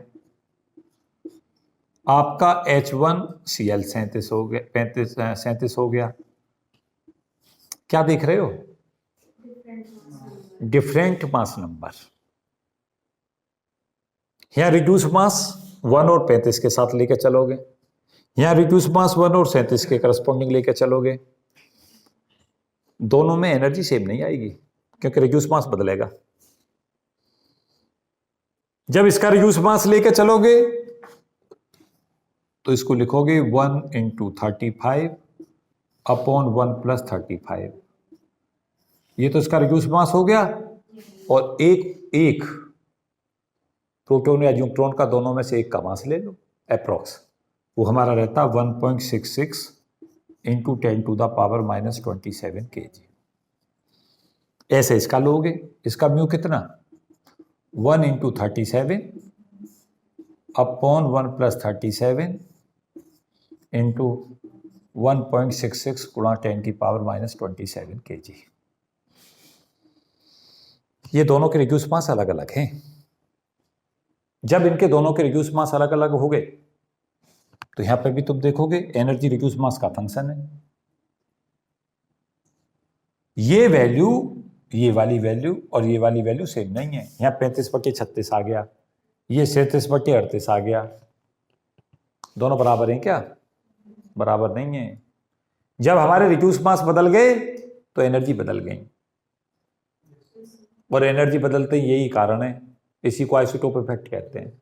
आपका H1Cl 37 हो गया, 37 हो गया। क्या देख रहे हो? Different mass number. यहां रिड्यूस मास 1 और 35 के साथ लेकर चलोगे, यहां रिड्यूस मास 1 और 37 के करस्पॉन्डिंग लेकर चलोगे। दोनों में एनर्जी सेम नहीं आएगी, क्योंकि रिड्यूस मास बदलेगा। जब इसका रिड्यूस मास लेकर चलोगे तो इसको लिखोगे 1 × 35 अपॉन 1 + 35। ये तो इसका रिड्यूस मास हो गया, और एक प्रोटॉन या न्यूट्रॉन का दोनों में से एक का मास ले लो अप्रॉक्स, वो हमारा रहता 1.66 इंटू 10⁻⁻27 kg। ऐसे इसका लोगे, इसका म्यू कितना 1 इंटू 37 अपॉन 1 + 37 इंटू 1.66 गुणा 10⁻⁻27 kg। ये दोनों के रिड्यूस मास अलग अलग हैं। जब इनके दोनों के रिड्यूस मास अलग अलग हो गए तो यहां पर भी तुम देखोगे एनर्जी रिड्यूस मास का फंक्शन है। ये वैल्यू, ये वाली वैल्यू और ये वाली वैल्यू सेम नहीं है। यहां 35/36 आ गया, ये 37/38 आ गया। दोनों बराबर हैं क्या? बराबर नहीं है। जब हमारे रिड्यूस मास बदल गए तो एनर्जी बदल गई, और एनर्जी बदलते ही यही कारण है, इसी को आइसोटोप इफेक्ट कहते हैं।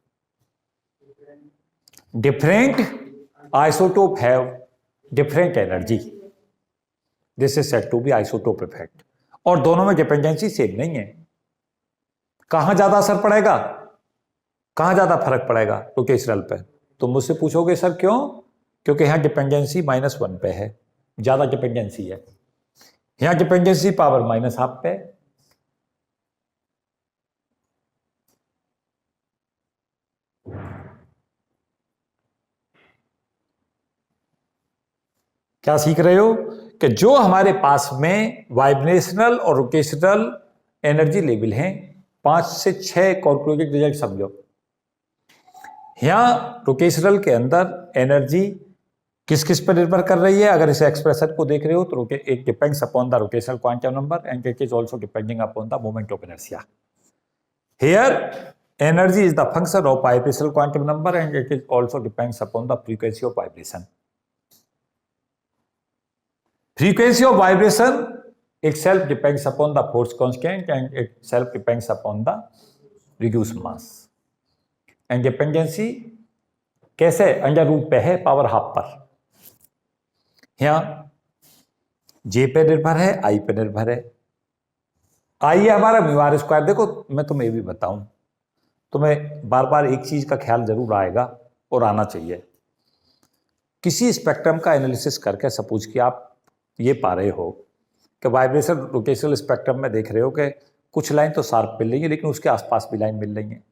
Different isotope have different energy, this is said to be isotope effect. और दोनों में डिपेंडेंसी सेम नहीं है। कहां ज्यादा असर पड़ेगा, कहां ज्यादा फर्क पड़ेगा रोटेशनल पे? तुम मुझसे पूछोगे सर क्यों? क्योंकि यहां डिपेंडेंसी -1 पे है, ज्यादा डिपेंडेंसी है। यहां डिपेंडेंसी पावर -½ पे है। क्या सीख रहे हो? कि जो हमारे पास में वाइब्रेशनल और रोटेशनल एनर्जी लेवल हैं, 5 से 6 कॉर्पोरेट रिजल्ट समझो। यहां रोटेशनल के अंदर एनर्जी किस किस पर निर्भर कर रही है? अगर इस एक्सप्रेशन को देख रहे हो तो it depends upon the rotational quantum number and it is also depending upon the moment of inertia. Here energy is the function of vibrational quantum number and it is also depends upon the frequency of vibration. Frequency of vibration itself depends upon the force constant and itself depends upon the reduced mass. And dependency कैसे? अंडर रूट पे है, पावर हाफ पर। यहाँ J पे निर्भर है, I पे निर्भर है। I है हमारा μr²। देखो मैं तुम्हें ये भी बताऊं, तुम्हें बार बार एक चीज का ख्याल जरूर आएगा और आना चाहिए। किसी स्पेक्ट्रम का एनालिसिस करके सपोज कि आप ये पा रहे हो कि वाइब्रेशन रोटेशनल स्पेक्ट्रम में देख रहे हो कि कुछ लाइन तो शार्प मिल रही है लेकिन उसके आसपास भी लाइन मिल रही है,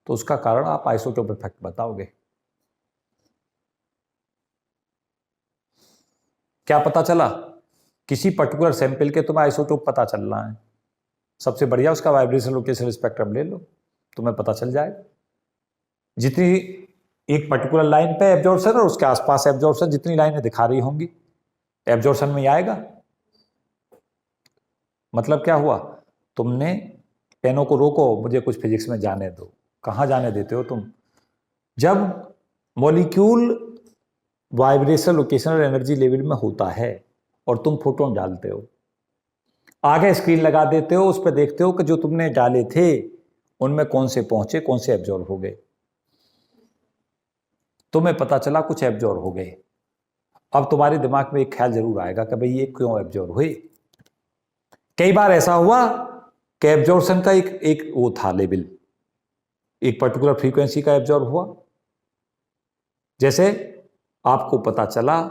तो उसका कारण आप आइसोटोप इफेक्ट बताओगे। क्या पता चला? किसी पर्टिकुलर सैंपल के तुम्हें आइसोटोप पता चल रहा है, सबसे बढ़िया उसका वाइब्रेशन रोटेशनल स्पेक्ट्रम ले लो, तुम्हें पता चल जाएगा। जितनी एक पर्टिकुलर लाइन पे एब्जॉर्प्शन और उसके आसपास एब्जॉर्प्शन जितनी लाइनें दिखा रही होंगी एब्जॉर्प्शन में आएगा। मतलब क्या हुआ? तुमने पेनों को रोको, मुझे कुछ फिजिक्स में जाने दो। कहाँ जाने देते हो तुम? जब molecule vibration rotational energy level में होता है और तुम फोटोन डालते हो, आगे स्क्रीन लगा देते हो, उस पर देखते हो कि जो तुमने डाले थे उनमें कौन से पहुंचे, कौन से एब्जॉर्ब हो गए। तुम्हें पता चला कुछ एब्जॉर्ब हो गए। अब तुम्हारे दिमाग में एक ख्याल जरूर आएगा कि भाई ये क्यों एब्जॉर्ब हुए। कई बार ऐसा हुआ कि एब्जॉर्प्शन का एक वो था लेवल, एक पर्टिकुलर फ्रीक्वेंसी का एब्जॉर्ब हुआ। जैसे आपको पता चला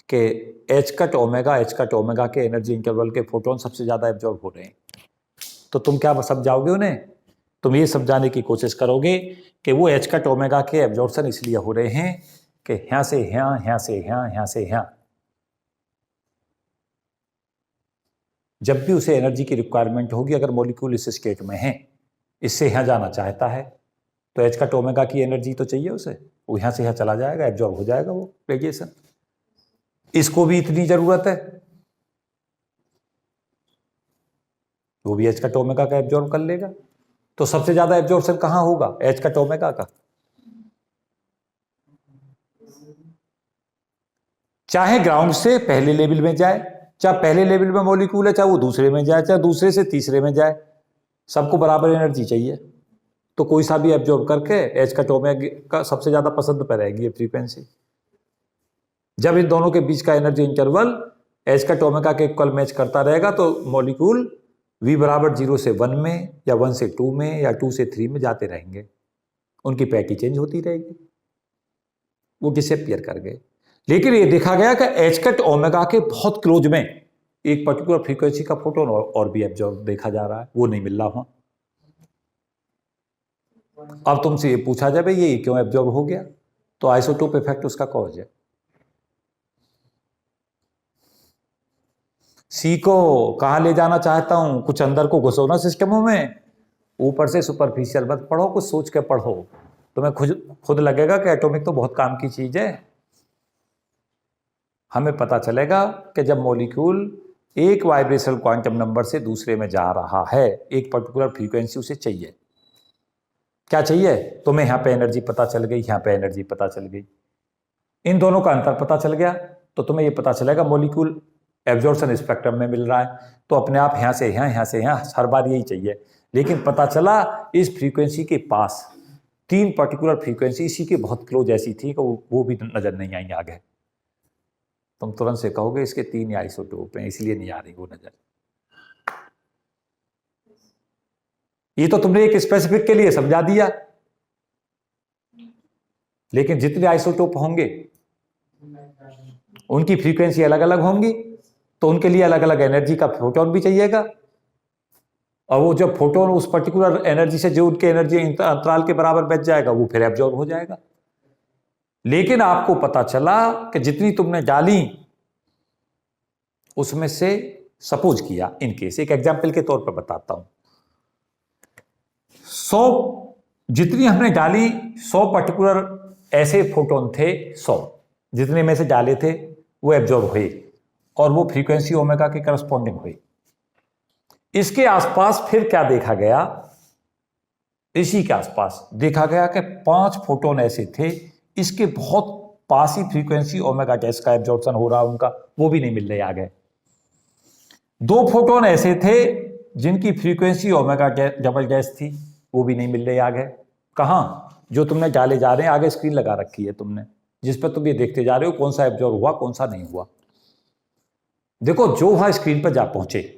कि H कट ओमेगा के एनर्जी इंटरवल के फोटोन सबसे ज्यादा एब्जॉर्ब हो रहे हैं, तो तुम क्या समझाओगे उन्हें? तुम ये समझाने की कोशिश करोगे कि वो H कट ओमेगा के एब्जॉर्प्शन इसलिए हो रहे हैं कि यहां से यहां, यहां से यहां, यहां से यहां। जब भी उसे एनर्जी की रिक्वायरमेंट होगी, अगर मॉलिक्यूल इस स्टेट में है, इससे यहां जाना चाहता है, तो H कट ओमेगा की एनर्जी तो चाहिए उसे, वो यहां से यहां चला जाएगा, एब्जॉर्ब हो जाएगा वो रेडिएशन। इसको भी इतनी जरूरत है, वो भी H कट ओमेगा का एब्जॉर्ब कर लेगा। तो सबसे ज्यादा एब्जॉर्प्शन कहां होगा? H कट ओमेगा का। चाहे ग्राउंड से पहले लेवल में जाए, चाहे पहले लेवल में मॉलिक्यूल है, चाहे वो दूसरे में जाए, चाहे दूसरे से तीसरे में जाए, सबको बराबर एनर्जी चाहिए। तो कोई सा भी एब्जॉर्ब करके H कट ओमेगा का सबसे ज्यादा पसंद पर रहेगी ये फ्रीक्वेंसी। जब इन दोनों के बीच का energy interval H cut omega के इक्वल मैच करता रहेगा तो मॉलिक्यूल V = 0 से 1 में, या 1 से 2 में, या 2 से 3 में जाते रहेंगे। उनकी पैटी चेंज होती रहेगी, वो डिसअपियर कर गए। लेकिन ये देखा गया कि एच कट ओमेगा के बहुत क्लोज में एक पर्टिकुलर फ्रीक्वेंसी का फोटोन और भी एब्जॉर्ब देखा जा रहा है, वो नहीं मिल रहा वहां। अब तुमसे ये पूछा जाए ये क्यों एब्जॉर्ब हो गया, तो आइसोटोप इफेक्ट उसका कॉज है। सी को कहां ले जाना चाहता हूं, कुछ अंदर को घुसो ना सिस्टमों में, ऊपर से सुपरफिशियल मत पढ़ो, कुछ सोच के पढ़ो, तुम्हें खुद लगेगा कि एटॉमिक तो बहुत काम की चीज है। हमें पता चलेगा कि जब मॉलिक्यूल एक वाइब्रेशनल क्वांटम नंबर से दूसरे में जा रहा है, एक पर्टिकुलर फ्रीक्वेंसी उसे चाहिए। क्या चाहिए? तुम्हें यहां पे एनर्जी पता चल गई, यहां पे एनर्जी पता चल गई, इन दोनों का अंतर पता चल गया, तो तुम्हें यह पता चलेगा मॉलिक्यूल एब्जॉर्प्शन स्पेक्ट्रम में मिल रहा है, तो अपने आप यहां से यहां, यहां से यहां, हर बार यही चाहिए। लेकिन पता चला इस फ्रीक्वेंसी के पास 3 पर्टिकुलर फ्रीक्वेंसी इसी के बहुत क्लोज ऐसी थी कि वो भी नजर नहीं आई आगे। तुम तुरंत से कहोगे इसके 3 आइसोटोप हैं, इसलिए नहीं आ रही वो नजर। ये तो तुमने एक स्पेसिफिक के लिए समझा दिया, लेकिन जितने आइसोटोप होंगे उनकी फ्रीक्वेंसी अलग अलग होंगी, तो उनके लिए अलग अलग एनर्जी का फोटोन भी चाहिएगा, और वो जब फोटोन उस पर्टिकुलर एनर्जी से जो उनके एनर्जी अंतराल के बराबर बच जाएगा, वो फिर एब्जॉर्ब हो जाएगा। लेकिन आपको पता चला कि जितनी तुमने डाली उसमें से, सपोज किया इनकेस, एक एग्जाम्पल के तौर पर बताता हूं, 100 जितनी हमने डाली, 100 पर्टिकुलर ऐसे फोटोन थे, 100 जितने में से डाले थे वो एब्जॉर्ब हुए, और वो फ्रीक्वेंसी ओमेगा के करस्पॉन्डिंग हुई। इसके आसपास फिर क्या देखा गया, इसी के आसपास देखा गया कि 5 फोटोन ऐसे थे, इसके बहुत पास ही फ्रीक्वेंसी ओमेगा गैस का एब्जॉर्प्शन हो रहा उनका, वो भी नहीं मिल रहे आ गए। 2 फोटोन ऐसे थे जिनकी फ्रीक्वेंसी ओमेगा डबल गैस थी, वो भी नहीं मिल रहे आ गए। कहां? जो तुमने डाले जा रहे हैं, आगे स्क्रीन लगा रखी है तुमने, जिस पर तुम ये देखते जा रहे हो कौन सा एब्जॉर्ब हुआ कौन सा नहीं हुआ। देखो जो वहां स्क्रीन पर जा पहुंचे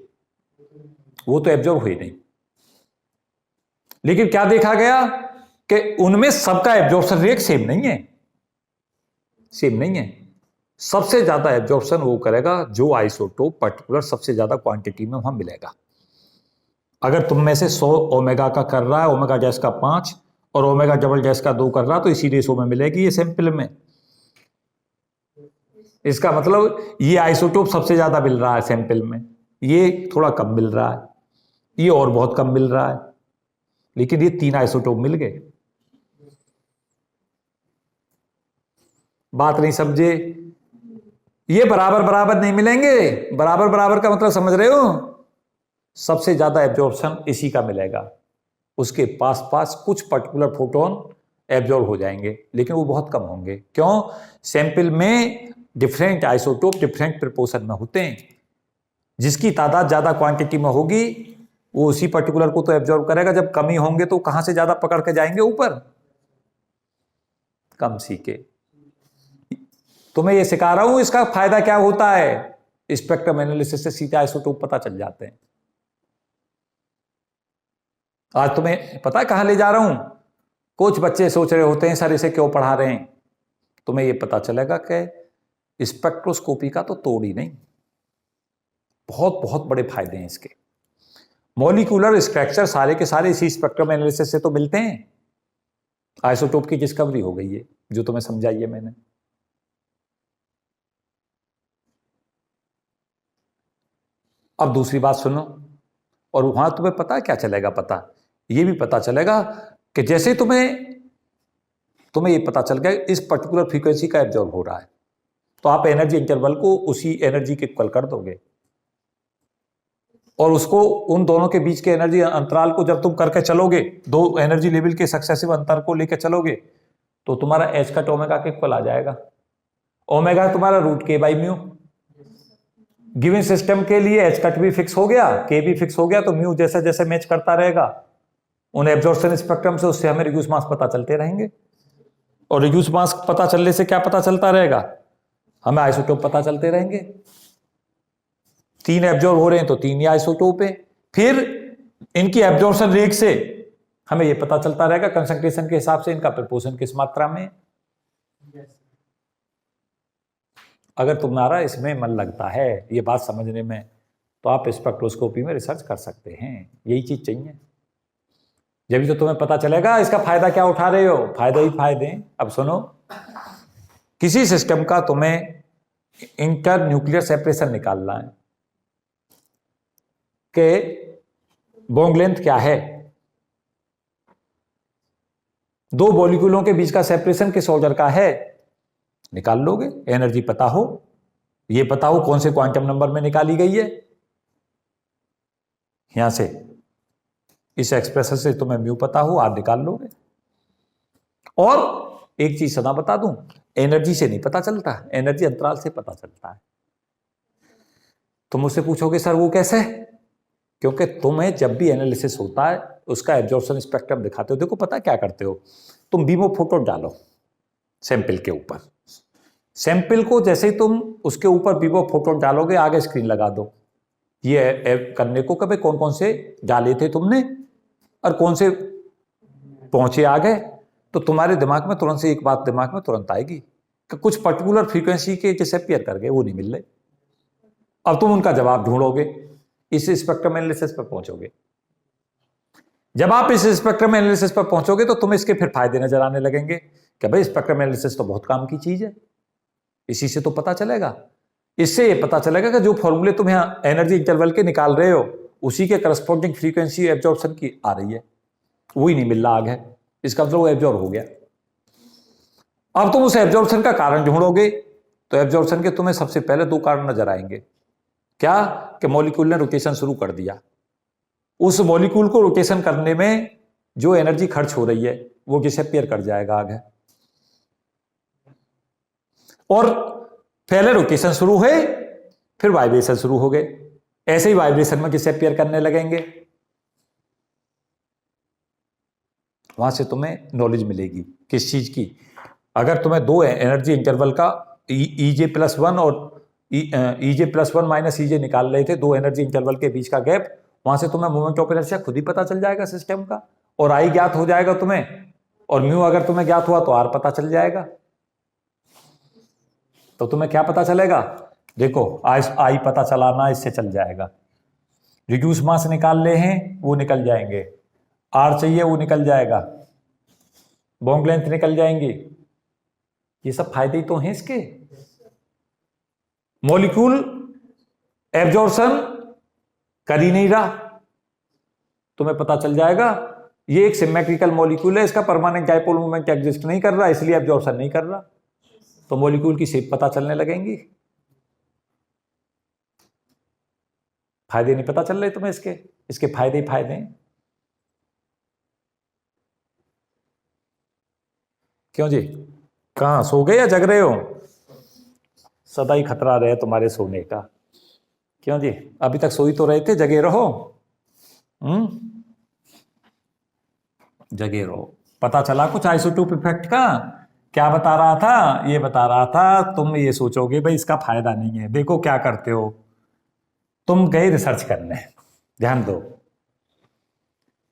वो तो एब्जॉर्ब हुई नहीं, लेकिन क्या देखा गया कि उनमें सबका एब्जॉर्प्शन रेट सेम नहीं है, सेम नहीं है। सबसे ज्यादा एब्जॉर्प्शन वो करेगा जो आइसोटोप पर्टिकुलर सबसे ज्यादा क्वांटिटी में वहां मिलेगा। अगर तुम में से 100 ओमेगा का कर रहा है, ओमेगा गैस का 5 और ओमेगा डबल गैस का 2 कर रहा, तो इसी रेशो में मिलेगी ये सैंपल में। इसका मतलब ये आइसोटोप सबसे ज्यादा मिल रहा है सैंपल में, ये थोड़ा कम मिल रहा है, ये और बहुत कम मिल रहा है, लेकिन ये 3 आइसोटोप मिल गए। बात नहीं समझे? ये बराबर बराबर नहीं मिलेंगे। बराबर बराबर का मतलब समझ रहे हो? सबसे ज्यादा एब्जॉर्प्शन इसी का मिलेगा, उसके पास पास कुछ पर्टिकुलर फोटोन एब्जॉर्ब हो जाएंगे, लेकिन वो बहुत कम होंगे। क्यों? सैंपल में डिफरेंट आइसोटोप डिफरेंट प्रोपोर्शन में होते हैं, जिसकी तादाद ज्यादा क्वांटिटी में होगी वो उसी पर्टिकुलर को तो एब्जॉर्ब करेगा, जब कमी होंगे तो कहां से ज्यादा पकड़ के जाएंगे ऊपर, कम सीखे। तुम्हें ये सिखा रहा हूं, इसका फायदा क्या होता है, स्पेक्ट्रम एनालिसिस से सीधे आइसोटोप पता चल जाते हैं। आज तुम्हें पता है कहां ले जा रहा हूं? कुछ बच्चे सोच रहे होते हैं सर इसे क्यों पढ़ा रहे हैं, तुम्हें यह पता चलेगा कि स्पेक्ट्रोस्कोपी का तो तोड़ ही नहीं, बहुत बहुत बड़े फायदे हैं इसके। मॉलिक्यूलर स्ट्रक्चर सारे के सारे इसी स्पेक्ट्रम एनालिसिस से तो मिलते हैं। आइसोटोप की डिस्कवरी हो गई है जो तुम्हें समझाई है मैंने। अब दूसरी बात सुनो, और वहां तुम्हें पता है क्या चलेगा, पता ये भी पता चलेगा कि जैसे तुम्हें ये पता चल गया इस पर्टिकुलर फ्रीक्वेंसी का एब्जॉर्ब हो रहा है, तो आप एनर्जी इंटरवल को उसी एनर्जी के इक्वल कर दोगे, और उसको उन दोनों के बीच के एनर्जी अंतराल को जब तुम करके चलोगे, 2 एनर्जी लेवल के सक्सेसिव अंतर को लेकर चलोगे, तो तुम्हारा एच कट ओमेगा के इक्वल आ जाएगा। ओमेगा तुम्हारा √k/μ। गिवन सिस्टम के लिए एच कट भी फिक्स हो गया, के भी फिक्स हो गया, तो म्यू जैसे जैसे मैच करता रहेगा उन एब्जॉर्प्शन स्पेक्ट्रम से, उससे हमें रिड्यूस मास पता चलते रहेंगे। और रिड्यूस मास पता चलने से क्या पता चलता रहेगा, हमें आइसोटोप पता चलते रहेंगे। 3 एब्जॉर्ब हो रहे हैं तो 3 ही आइसोटोप है। फिर इनकी एब्जॉर्प्शन रेट से हमें ये पता चलता रहेगा कंसंट्रेशन के हिसाब से इनका प्रपोर्शन किस मात्रा में। अगर तुम्हारा इसमें मन लगता है ये बात समझने में, तो आप स्पेक्ट्रोस्कोपी में रिसर्च कर सकते हैं। यही चीज चाहिए, जब तो तुम्हें पता चलेगा इसका फायदा क्या उठा रहे हो। फायदे ही फायदे। अब सुनो, किसी सिस्टम का तुम्हें इंटर न्यूक्लियर सेपरेशन निकालना है कि बॉन्ड लेंथ क्या है, दो मॉलिक्यूलों के बीच का सेपरेशन किस ऑर्डर का है, निकाल लोगे। एनर्जी पता हो, ये पता हो कौन से क्वांटम नंबर में निकाली गई है, यहां से इस एक्सप्रेशन से तुम्हें म्यू पता हो, आप निकाल लोगे। और एक चीज सदा बता दूं, एनर्जी से नहीं पता चलता, एनर्जी अंतराल से पता चलता है। तुम मुझसे पूछोगे सर वो कैसे, क्योंकि तुम्हें जब भी एनालिसिस होता है उसका एब्जॉर्प्शन स्पेक्ट्रम दिखाते हो। देखो पता क्या करते हो, तुम बीमो फोटो डालो सैंपल के ऊपर, सैंपल को जैसे ही तुम उसके ऊपर बीमो फोटो डालोगे आगे स्क्रीन लगा दो। ये करने को कभी कौन कौन से डाले थे तुमने और कौन से पहुंचे आ गए, तो तुम्हारे दिमाग में तुरंत से एक बात दिमाग में तुरंत आएगी कि कुछ पर्टिकुलर फ्रीक्वेंसी के डिसअपीयर कर गए, वो नहीं मिल रहे। अब तुम उनका जवाब ढूंढोगे, इस स्पेक्ट्रम एनालिसिस पर पहुंचोगे। जब आप इस स्पेक्ट्रम एनालिसिस पर पहुंचोगे तो तुम्हें इसके फिर फायदे नजर आने लगेंगे कि भाई स्पेक्ट्रम एनालिसिस तो बहुत काम की चीज है। इसी से तो पता चलेगा, इससे ये पता चलेगा कि जो फॉर्मूले तुम यहां एनर्जी इंटरवल के निकाल रहे हो उसी के करस्पॉन्डिंग फ्रीक्वेंसी एब्जॉर्प्शन की आ रही है, वही नहीं मिल रहा आगे, इसका मतलब वो एब्जॉर्ब हो गया। अब तुम उस एब्जॉर्प्शन का कारण ढूंढोगे तो एब्जॉर्प्शन के तुम्हें सबसे पहले दो कारण नजर आएंगे। क्या कि मॉलिक्यूल ने रोटेशन शुरू कर दिया, उस मॉलिक्यूल को रोटेशन करने में जो एनर्जी खर्च हो रही है वो डिसअपीयर कर जाएगा आगे, और पहले रोटेशन शुरू है फिर वाइब्रेशन शुरू हो गए, ऐसे ही वाइब्रेशन में डिसअपीयर करने लगेंगे। वहां से तुम्हें नॉलेज मिलेगी किस चीज की। अगर तुम्हें दो एनर्जी इंटरवल का EJ+1 और EJ+1 माइनस EJ निकाल रहे थे, दो एनर्जी इंटरवल के बीच का गैप, वहां से तुम्हें मोमेंट ऑफ इनर्शिया खुद ही पता चल जाएगा सिस्टम का, और आई ज्ञात हो जाएगा तुम्हें, और म्यू अगर तुम्हें ज्ञात हुआ तो आर पता चल जाएगा। तो तुम्हें क्या पता चलेगा, देखो आई पता चलाना इससे चल जाएगा, रिड्यूस मास निकाल ले हैं वो निकल जाएंगे, आर चाहिए वो निकल जाएगा, बॉन्ड लेंथ निकल जाएंगी। ये सब फायदे ही तो हैं इसके। मॉलिक्यूल एब्जॉर्प्शन कर ही नहीं रहा, तुम्हें पता चल जाएगा ये एक सिमेट्रिकल मॉलिक्यूल है, इसका परमानेंट डायपोल मोमेंट एग्जिस्ट नहीं कर रहा, इसलिए एब्जॉर्प्शन नहीं कर रहा। तो मॉलिक्यूल की शेप पता चलने लगेंगी। फायदे नहीं पता चल रहे तुम्हें इसके, इसके फायदे ही फायदे हैं। क्यों जी, कहां सो गए या जग रहे हो? सदा ही खतरा रहे तुम्हारे सोने का। क्यों जी, अभी तक सोई तो रहे थे, जगे रहो। जगे रहो। पता चला कुछ आइसोटोप इफेक्ट का? क्या बता रहा था? ये बता रहा था तुम ये सोचोगे भाई इसका फायदा नहीं है। देखो क्या करते हो, तुम गए रिसर्च करने, ध्यान दो,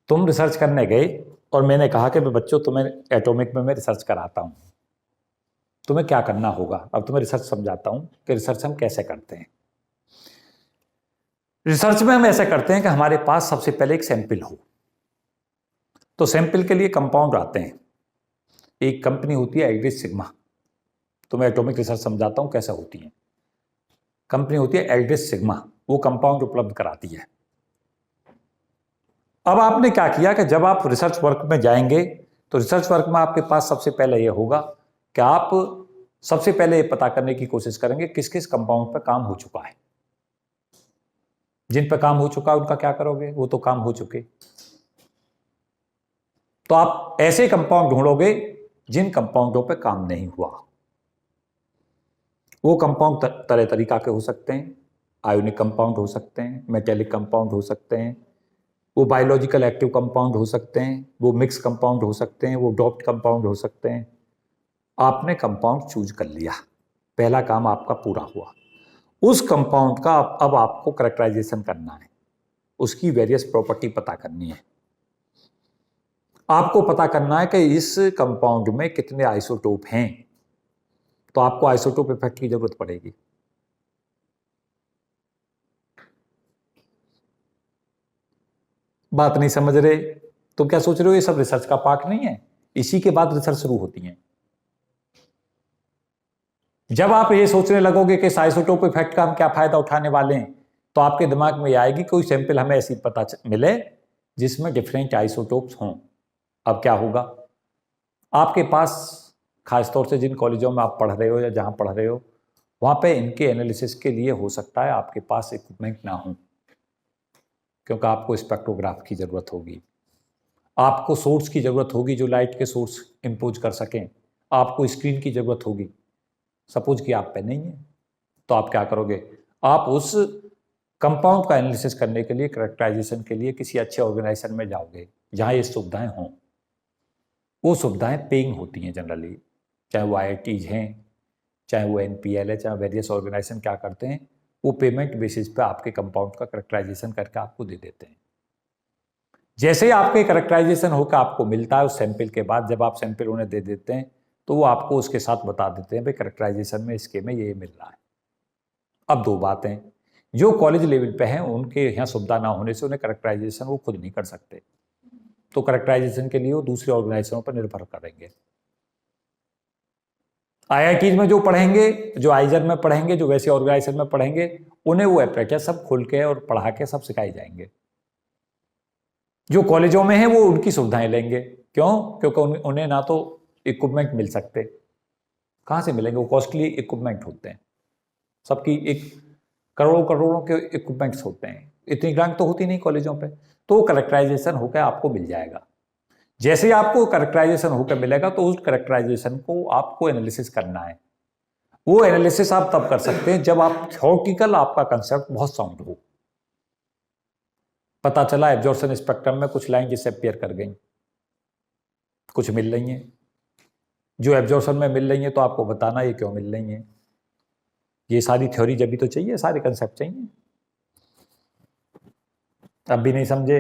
तुम रिसर्च करने गए और मैंने कहा कि बच्चों तुम्हें एटॉमिक में मैं रिसर्च कराता हूं, तुम्हें क्या करना होगा। अब तुम्हें रिसर्च समझाता हूं कि रिसर्च हम कैसे करते हैं। रिसर्च में हम ऐसे करते हैं कि हमारे पास सबसे पहले एक सैंपल हो। तो सैंपल के लिए कंपाउंड आते हैं, एक कंपनी होती है एल्ड्रिच सिग्मा, तो मैं एटॉमिक रिसर्च समझाता हूं कैसे होती है। कंपनी होती है एल्ड्रिच सिग्मा, वो कंपाउंड उपलब्ध कराती है। अब आपने क्या किया कि जब आप रिसर्च वर्क में जाएंगे तो रिसर्च वर्क में आपके पास सबसे पहले यह होगा कि आप सबसे पहले ये पता करने की कोशिश करेंगे किस किस कंपाउंड पर काम हो चुका है। जिन पर काम हो चुका है उनका क्या करोगे, वो तो काम हो चुके। तो आप ऐसे कंपाउंड ढूंढोगे जिन कंपाउंडों पर काम नहीं हुआ। वो कंपाउंड तरह तरीका के हो सकते हैं, आयोनिक कंपाउंड हो सकते हैं, मेटेलिक कंपाउंड हो सकते हैं, वो बायोलॉजिकल एक्टिव कंपाउंड हो सकते हैं, वो मिक्स कंपाउंड हो सकते हैं, वो डॉप्ड कंपाउंड हो सकते हैं। आपने कंपाउंड चूज कर लिया, पहला काम आपका पूरा हुआ। उस कंपाउंड का अब आपको कैरेक्टराइजेशन करना है, उसकी वेरियस प्रॉपर्टी पता करनी है। आपको पता करना है कि इस कंपाउंड में कितने आइसोटोप हैं, तो आपको आइसोटोप इफेक्ट की जरूरत पड़ेगी। बात नहीं समझ रहे? तुम क्या सोच रहे हो ये सब रिसर्च का पार्ट नहीं है? इसी के बाद रिसर्च शुरू होती है। जब आप ये सोचने लगोगे कि इस आइसोटोप इफेक्ट का हम क्या फायदा उठाने वाले हैं, तो आपके दिमाग में आएगी कोई सैंपल हमें ऐसी पता मिले जिसमें डिफरेंट आइसोटोप्स हों। अब क्या होगा, आपके पास खासतौर से जिन कॉलेजों में आप पढ़ रहे हो या जहां पढ़ रहे हो, वहां पे इनके एनालिसिस के लिए हो सकता है आपके पास इक्विपमेंट ना हो, क्योंकि आपको स्पेक्ट्रोग्राफ की जरूरत होगी, आपको सोर्स की जरूरत होगी जो लाइट के सोर्स इंपोज कर सकें, आपको स्क्रीन की जरूरत होगी। सपोज कि आप पे नहीं है, तो आप क्या करोगे, आप उस कंपाउंड का एनालिसिस करने के लिए, कैरेक्टराइजेशन के लिए किसी अच्छे ऑर्गेनाइजेशन में जाओगे जहां ये सुविधाएं हों। वो सुविधाएं पेइंग होती हैं जनरली, चाहे वो IITs हैं, चाहे वो NPL है, चाहे वेरियस ऑर्गेनाइजेशन क्या करते हैं, वो पेमेंट बेसिस पे आपके कंपाउंड का कैरेक्टराइजेशन करके आपको दे देते हैं। जैसे ही आपके कैरेक्टराइजेशन होकर आपको मिलता है उस सैंपल के बाद, जब आप सैंपल उन्हें दे देते हैं तो वो आपको उसके साथ बता देते हैं भाई कैरेक्टराइजेशन में इसके में ये मिल रहा है। अब दो बातें, जो कॉलेज लेवल पे हैं उनके यहाँ सुविधा ना होने से उन्हें कैरेक्टराइजेशन वो खुद नहीं कर सकते, तो कैरेक्टराइजेशन के लिए वो दूसरे ऑर्गेनाइजेशनों पर निर्भर करेंगे। IITs में जो पढ़ेंगे, जो आइजर में पढ़ेंगे, जो वैसे ऑर्गेनाइजेशन में पढ़ेंगे, उन्हें वो एप्रेटिस सब खुल के और पढ़ा के सब सिखाए जाएंगे। जो कॉलेजों में है वो उनकी सुविधाएं लेंगे, क्यों? क्योंकि उन्हें ना तो इक्विपमेंट मिल सकते, कहाँ से मिलेंगे, वो कॉस्टली इक्विपमेंट होते हैं, सबकी एक करोड़ों करोड़ों के इक्विपमेंट्स होते हैं, इतनी ग्रांट तो होती नहीं कॉलेजों पे, तो कैरेक्टराइजेशन होकर आपको मिल जाएगा। जैसे ही आपको कैरेक्टराइजेशन होकर मिलेगा तो उस कैरेक्टराइजेशन को आपको एनालिसिस करना है। वो एनालिसिस आप तब कर सकते हैं जब आप थ्योरेटिकल, आपका कंसेप्ट बहुत साउंड हो। पता चला एब्जॉर्प्शन स्पेक्ट्रम में कुछ लाइन डिसअपीयर कर गई, कुछ मिल रही हैं, जो एब्जॉर्प्शन में मिल रही हैं तो आपको बताना ये क्यों मिल रही हैं। ये सारी थ्योरी जब भी तो चाहिए, सारे कंसेप्ट चाहिए। अब भी नहीं समझे?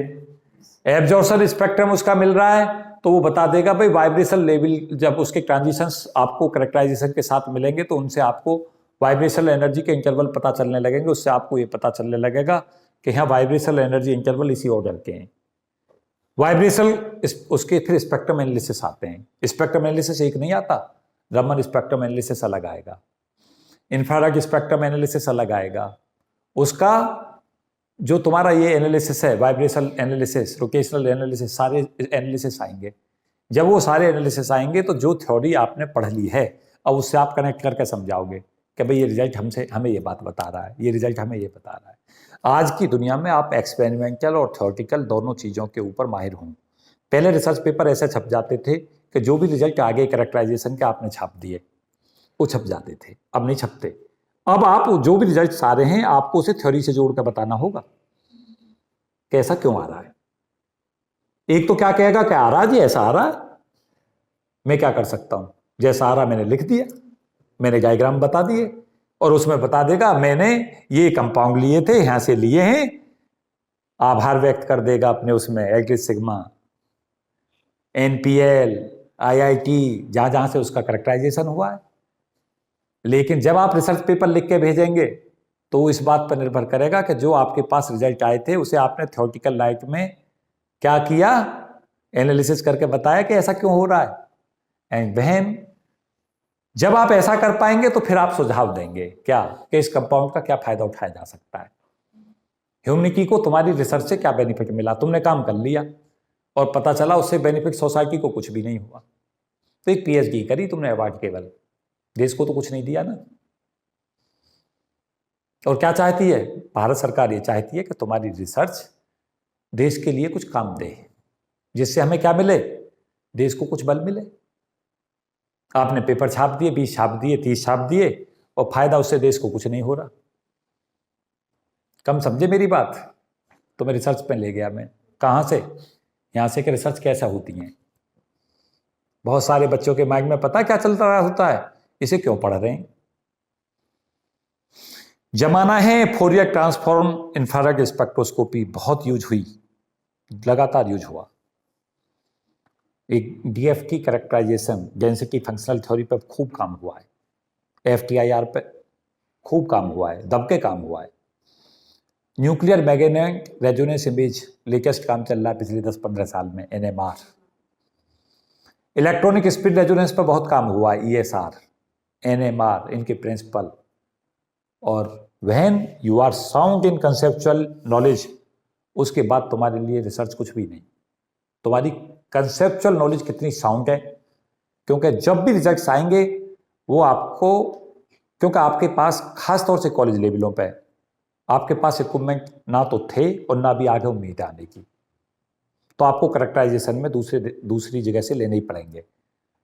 एब्जॉर्प्शन स्पेक्ट्रम उसका मिल रहा है तो वो बता देगा भाई वाइब्रेशन लेवल, जब उसके ट्रांजिशंस आपको कैरेक्टराइजेशन के साथ मिलेंगे तो उनसे आपको वाइब्रेशनल एनर्जी के इंटरवल पता चलने लगेंगे। उससे आपको ये पता चलने लगेगा कि यहाँ वाइब्रेशनल एनर्जी इंटरवल इसी ऑर्डर के हैं। वाइब्रेशनल उसके फिर स्पेक्ट्रम एनालिसिस आते हैं। स्पेक्ट्रम एनालिसिस एक नहीं आता, रमन स्पेक्ट्रम एनालिसिस अलग आएगा, इंफ्रारेड स्पेक्ट्रम एनालिसिस अलग आएगा। उसका जो तुम्हारा ये एनालिसिस है, वाइब्रेशनल एनालिसिस, रोटेशनल एनालिसिस, सारे एनालिसिस आएंगे। जब वो सारे एनालिसिस आएंगे तो जो थ्योरी आपने पढ़ ली है अब उससे आप कनेक्ट करके समझाओगे कि भाई ये रिजल्ट हमें ये बात बता रहा है, ये रिजल्ट हमें ये बता रहा है। आज की दुनिया में आप एक्सपेरिमेंटल और थ्योरेटिकल दोनों चीज़ों के ऊपर माहिर हों। पहले रिसर्च पेपर ऐसे छप जाते थे कि जो भी रिजल्ट आगे कैरेक्टराइजेशन के आपने छाप दिए वो छप जाते थे, अब नहीं छपते। अब आप जो भी रिजल्ट आ रहे हैं आपको उसे थ्योरी से जोड़ कर बताना होगा कि ऐसा क्यों आ रहा है। एक तो क्या कहेगा कि आ रहा जी, ऐसा आ रहा है, मैं क्या कर सकता हूं, जैसा आ रहा मैंने लिख दिया, मैंने डायग्राम बता दिए, और उसमें बता देगा मैंने ये कंपाउंड लिए थे, यहां से लिए हैं, आभार व्यक्त कर देगा अपने उसमें एग्रीड सिग्मा, NPL, IIT, जहां जहां से उसका कैरेक्टराइजेशन हुआ है। लेकिन जब आप रिसर्च पेपर लिख के भेजेंगे तो इस बात पर निर्भर करेगा कि जो आपके पास रिजल्ट आए थे उसे आपने थ्योरेटिकल लाइट में क्या किया, एनालिसिस करके बताया कि ऐसा क्यों हो रहा है। एंड देन जब आप ऐसा कर पाएंगे तो फिर आप सुझाव देंगे क्या कि इस कंपाउंड का क्या फायदा उठाया जा सकता है। ह्यूमैनिटी को तुम्हारी रिसर्च से क्या बेनिफिट मिला, तुमने काम कर लिया और पता चला उससे बेनिफिट सोसाइटी को कुछ भी नहीं हुआ, तो एक PhD करी तुमने अवार्ड, केवल देश को तो कुछ नहीं दिया ना। और क्या चाहती है भारत सरकार, ये चाहती है कि तुम्हारी रिसर्च देश के लिए कुछ काम दे, जिससे हमें क्या मिले, देश को कुछ बल मिले। आपने पेपर छाप दिए, 20 छाप दिए, 30 छाप दिए, और फायदा उससे देश को कुछ नहीं हो रहा। कम समझे मेरी बात? तो मैं रिसर्च पे ले गया, मैं कहाँ से, यहाँ से कि रिसर्च कैसा होती है। बहुत सारे बच्चों के माइंड में पता क्या चल रहा होता है, इसे क्यों पढ़ रहे हैं। जमाना है फोरियर ट्रांसफॉर्म, इंफ्रारेड स्पेक्ट्रोस्कोपी बहुत यूज हुई, लगातार यूज हुआ। एक DFT characterization density functional theory पर खूब काम हुआ है, एफटीआईआर पे खूब काम हुआ है, दब के काम हुआ है। Nuclear magnetic resonance image latest काम चल रहा है पिछले 10-15 साल में, एनएमआर। इलेक्ट्रॉनिक स्पिन रेजोनेंस पर बहुत काम हुआ है, ईएसआर, एनएमआर, इनके प्रिंसिपल। और when you are sound in conceptual knowledge, उसके बाद तुम्हारे लिए रिसर्च कुछ भी नहीं। तुम्हारी कंसेप्चुअल नॉलेज कितनी साउंड है, क्योंकि जब भी रिजल्ट्स आएंगे वो आपको, क्योंकि आपके पास खास तौर से कॉलेज लेवलों पे आपके पास इक्विपमेंट ना तो थे और ना भी आगे उम्मीद आने की, तो आपको करेक्टराइजेशन में दूसरी जगह से लेने ही पड़ेंगे।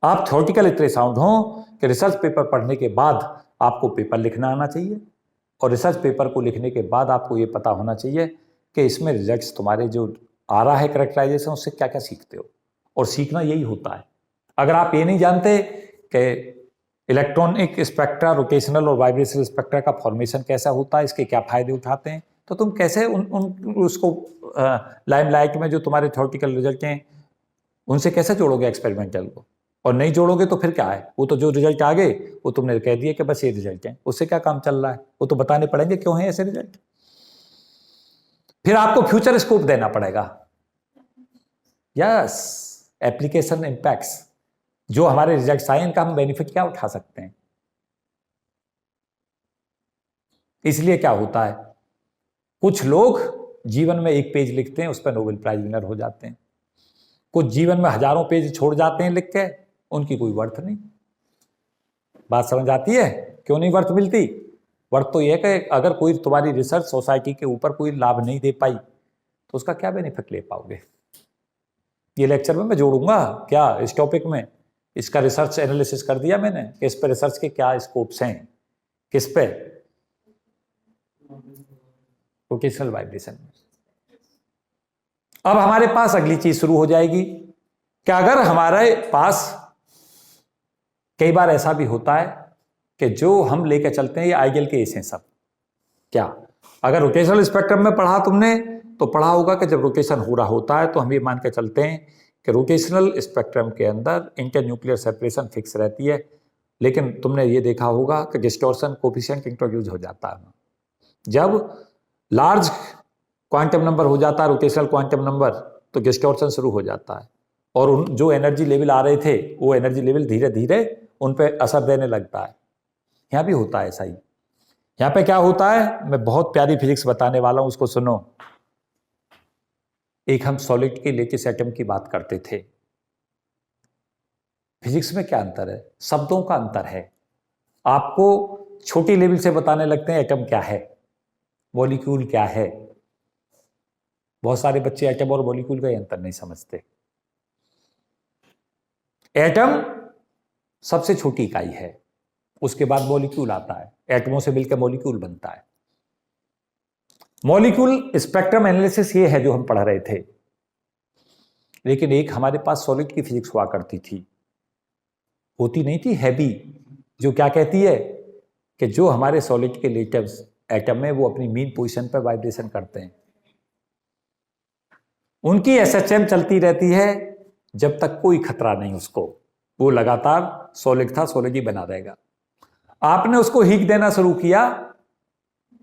आप थ्योरेटिकल इतने साउंड हों कि रिसर्च पेपर पढ़ने के बाद आपको पेपर लिखना आना चाहिए, और रिसर्च पेपर को लिखने के बाद आपको ये पता होना चाहिए कि इसमें रिजल्ट्स तुम्हारे जो आ रहा है करेक्टराइजेशन, उससे क्या क्या सीखते हो। और सीखना यही होता है। अगर आप ये नहीं जानते कि इलेक्ट्रॉनिक स्पेक्ट्रा, रोटेशनल और वाइब्रेशनल स्पेक्ट्रा का फॉर्मेशन कैसा होता है, इसके क्या फायदे उठाते हैं, तो तुम कैसे उसको लाइमलाइट में जो तुम्हारे थ्योरेटिकल रिजल्ट हैं उनसे कैसे जोड़ोगे एक्सपेरिमेंटल को। और नहीं जोड़ोगे तो फिर क्या है, वो तो जो रिजल्ट आ गए वो तुमने कह दिया कि बस ये रिजल्ट है, उससे क्या काम चल रहा है, वो तो बताने पड़ेंगे क्यों है ऐसे रिजल्ट। फिर आपको फ्यूचर स्कोप देना पड़ेगा। यस, एप्लीकेशन इंपैक्ट्स, जो हमारे रिजल्ट्स आए इनका हम बेनिफिट क्या उठा सकते हैं। इसलिए क्या होता है, कुछ लोग जीवन में एक पेज लिखते हैं, उस पर नोबेल प्राइज विनर हो जाते हैं। कुछ जीवन में हजारों पेज छोड़ जाते हैं लिख के, उनकी कोई वर्थ नहीं। बात समझ आती है क्यों नहीं वर्थ मिलती? वर्थ तो यह कि अगर कोई तुम्हारी रिसर्च सोसाइटी के ऊपर कोई लाभ नहीं दे पाई तो उसका क्या बेनिफिट ले पाओगे। ये लेक्चर में मैं जोड़ूंगा क्या इस टॉपिक में, इसका रिसर्च एनालिसिस कर दिया मैंने कि इस पे रिसर्च के क्या स्कोप्स हैं, किस पे, रोटेशनल वाइब्रेशन में। अब हमारे पास अगली चीज शुरू हो जाएगी कि अगर हमारे पास कई बार ऐसा भी होता है कि जो हम लेकर चलते हैं ये आइडियल केस हैं सब। क्या अगर रोटेशनल स्पेक्ट्रम में पढ़ा तुमने तो पढ़ा होगा कि जब रोटेशन हो रहा होता है तो हम ये मान के चलते हैं कि रोटेशनल स्पेक्ट्रम के अंदर इंटरन्यूक्लियर सेपरेशन फिक्स रहती है, लेकिन तुमने ये देखा होगा कि डिस्टॉर्शन कोफिशिएंट इंट्रोड्यूस हो जाता है। जब लार्ज क्वांटम नंबर हो जाता है रोटेशनल क्वांटम नंबर, तो डिस्टॉर्शन शुरू हो जाता है, और उन जो एनर्जी लेवल आ रहे थे वो एनर्जी लेवल धीरे धीरे उन पर असर देने लगता है। यहाँ भी होता है ऐसा ही। यहाँ पे क्या होता है, मैं बहुत प्यारी फिजिक्स बताने वाला हूं, उसको सुनो। एक हम सॉलिड के लेटिस एटम की बात करते थे। फिजिक्स में क्या अंतर है, शब्दों का अंतर है। आपको छोटी लेवल से बताने लगते हैं एटम क्या है, मॉलिक्यूल क्या है। बहुत सारे बच्चे एटम और मॉलिक्यूल का अंतर नहीं समझते। एटम सबसे छोटी इकाई है, उसके बाद मॉलिक्यूल आता है, एटमों से मिलकर मॉलिक्यूल बनता है। मॉलिक्यूल स्पेक्ट्रम एनालिसिस ये है जो हम पढ़ रहे थे। लेकिन एक हमारे पास सॉलिड की फिजिक्स हुआ करती थी, होती नहीं थी हैवी, जो क्या कहती है कि जो हमारे सॉलिड के लेटम्स एटम है वो अपनी मीन पोजीशन पर वाइब्रेशन करते हैं। उनकी एसएचएम चलती रहती है जब तक कोई खतरा नहीं उसको, वो लगातार सॉलिड था, सॉलिड ही बना रहेगा। आपने उसको हीट देना शुरू किया,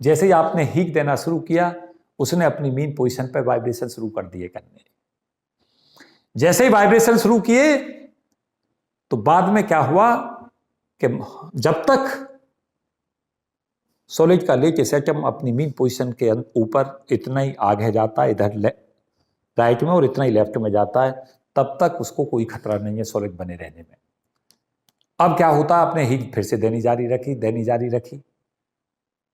जैसे ही आपने हीट देना शुरू किया उसने अपनी मीन पोजीशन पर वाइब्रेशन शुरू कर दिए करने। जैसे ही वाइब्रेशन शुरू किए तो बाद में क्या हुआ कि जब तक सॉलिड का लेटेस्ट एटम अपनी मीन पोजीशन के ऊपर इतना ही आगे जाता है, इधर राइट में, और इतना ही लेफ्ट में जाता है, तब तक उसको कोई खतरा नहीं है सॉलिड बने रहने में। अब क्या होता है, आपने हीट फिर से देनी जारी रखी।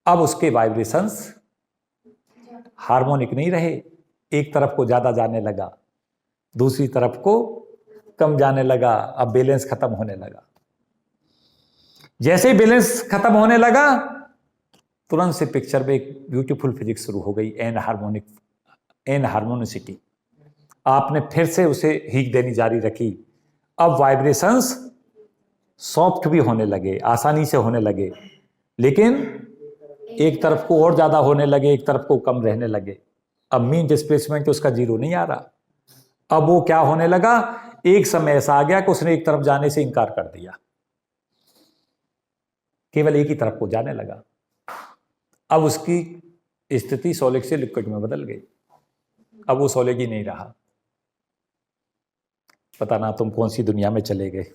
अब उसके वाइब्रेशंस हार्मोनिक नहीं रहे, एक तरफ को ज्यादा जाने लगा, दूसरी तरफ को कम जाने लगा। अब बैलेंस खत्म होने लगा। जैसे ही बैलेंस खत्म होने लगा तुरंत से पिक्चर में एक ब्यूटीफुल फिजिक्स शुरू हो गई, एन हार्मोनिसिटी। आपने फिर से उसे हीट देनी जारी रखी। अब वाइब्रेशंस सॉफ्ट भी होने लगे, आसानी से होने लगे, लेकिन एक तरफ को और ज्यादा होने लगे, एक तरफ को कम रहने लगे। अब मीन डिस्प्लेसमेंट उसका जीरो नहीं आ रहा। अब वो क्या होने लगा, एक समय ऐसा आ गया कि उसने एक तरफ जाने से इनकार कर दिया, केवल एक ही तरफ को जाने लगा। अब उसकी स्थिति सॉलिड से लिक्विड में बदल गई, अब वो सॉलिड ही नहीं रहा। पता ना तुम कौन सी दुनिया में चले गए।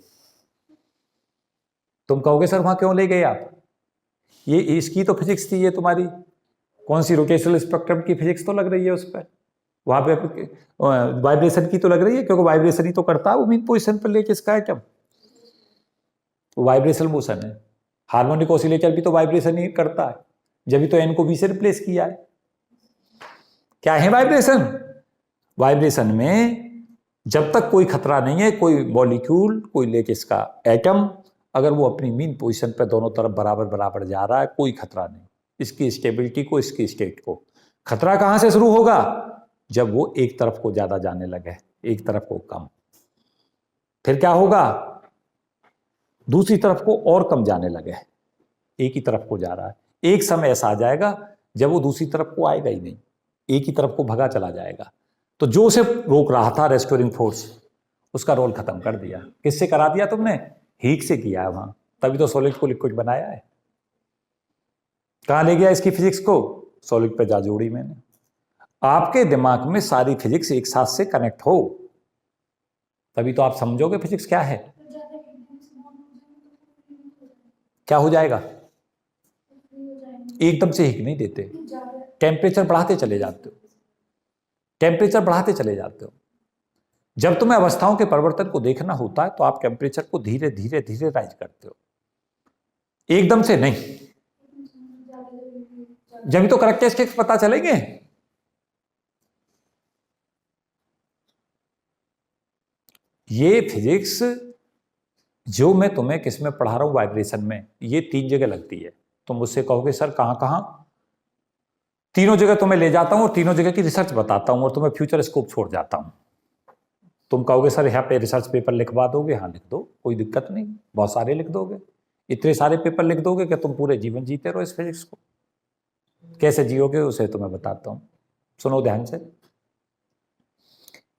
तुम कहोगे सर वहां क्यों ले गए आप, ये इसकी तो फिजिक्स थी, ये तुम्हारी कौन सी रोटेशनल स्पेक्ट्रम की फिजिक्स तो लग रही है उस पर, वहां पे वाइब्रेशन की तो लग रही है, क्योंकि वाइब्रेशन ही तो करता है वो मीन पोजीशन पर लेके इसका एटम, वाइब्रेशनल मोशन है। हार्मोनिक ऑसिलेटर भी तो वाइब्रेशन ही करता है, जब तो एन को बी से रिप्लेस किया है। क्या है वाइब्रेशन? वाइब्रेशन में जब तक कोई खतरा नहीं है, कोई मॉलिक्यूल, कोई लेके इसका एटम, अगर वो अपनी मीन पोजीशन पर दोनों तरफ बराबर बराबर जा रहा है, कोई खतरा नहीं, इसकी स्टेबिलिटी को, इसकी स्टेट को। खतरा कहां से शुरू होगा? जब वो एक तरफ को ज्यादा जाने लगे, एक तरफ को कम। फिर क्या होगा? दूसरी तरफ को और कम जाने लगे, एक ही तरफ को जा रहा है। एक समय ऐसा आ जाएगा जब वो दूसरी तरफ को आएगा ही नहीं, एक ही तरफ को भगा चला जाएगा। तो जो उसे रोक रहा था रेस्टोरिंग फोर्स, उसका रोल खत्म कर दिया। किससे करा दिया तुमने? हीट से किया है वहां, तभी तो सॉलिड को लिक्विड बनाया है। कहां ले गया इसकी फिजिक्स को? सॉलिड पे जा जोड़ी मैंने। आपके दिमाग में सारी फिजिक्स एक साथ से कनेक्ट हो, तभी तो आप समझोगे फिजिक्स क्या है। क्या हो जाएगा? एकदम से हीट नहीं देते, टेम्परेचर बढ़ाते चले जाते हो, टेम्परेचर बढ़ाते चले जाते हो। जब तुम्हें अवस्थाओं के परिवर्तन को देखना होता है तो आप टेम्परेचर को धीरे धीरे धीरे राइज करते हो, एकदम से नहीं। जब तो करैक्टरिस्टिक्स पता चलेंगे। ये फिजिक्स जो मैं तुम्हें किस में पढ़ा रहा हूं, वाइब्रेशन में, ये 3 जगह लगती है। तुम मुझसे कहोगे सर कहां कहां? तीनों जगह तुम्हें ले जाता हूं और तीनों जगह की रिसर्च बताता हूं और तुम्हें फ्यूचर स्कोप छोड़ जाता हूं। तुम कहोगे सर यहाँ पे रिसर्च पेपर लिखवा दोगे? हाँ लिख दो, कोई दिक्कत नहीं, बहुत सारे लिख दोगे। इतने सारे पेपर लिख दोगे कि तुम पूरे जीवन जीते रहो इस फिजिक्स को। कैसे जियोगे उसे तुम्हें बताता हूं, सुनो ध्यान से।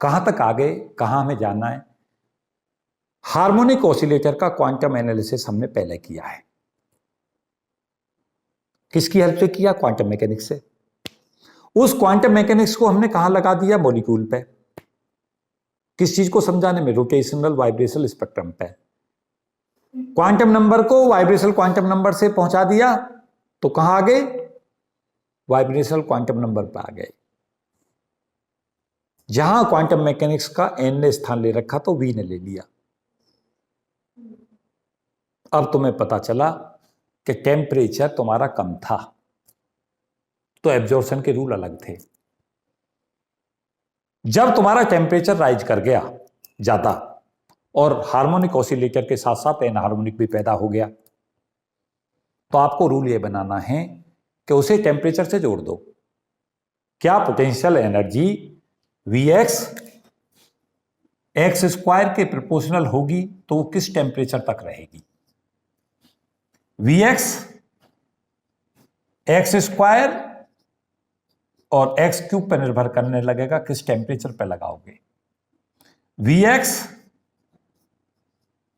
कहां तक आगे, कहां हमें जाना है? हार्मोनिक ऑसिलेटर का क्वांटम एनालिसिस हमने पहले किया है। किसकी हेल्प से किया? क्वांटम मैकेनिक्स से। उस क्वांटम मैकेनिक्स को हमने कहां लगा दिया? मॉलिक्यूल पे। किस चीज को समझाने में? रोटेशनल वाइब्रेशनल स्पेक्ट्रम पे। क्वांटम नंबर को वाइब्रेशनल क्वांटम नंबर से पहुंचा दिया तो कहां आ गए? वाइब्रेशनल क्वांटम नंबर पर आ गए। जहां क्वांटम मैकेनिक्स का एन ने स्थान ले रखा तो वी ने ले लिया। अब तुम्हें पता चला कि टेम्परेचर तुम्हारा कम था तो एब्जॉर्प्शन के रूल अलग थे। जब तुम्हारा टेम्परेचर राइज कर गया ज्यादा और हार्मोनिक ऑसिलेटर के साथ साथ एन हार्मोनिक भी पैदा हो गया, तो आपको रूल ये बनाना है कि उसे टेम्परेचर से जोड़ दो। क्या potential energy Vx x square के प्रोपोर्शनल होगी तो वो किस टेम्परेचर तक रहेगी? Vx एक्स स्क्वायर और एक्स क्यूब पर निर्भर करने लगेगा, किस टेम्परेचर पर लगाओगे। Vx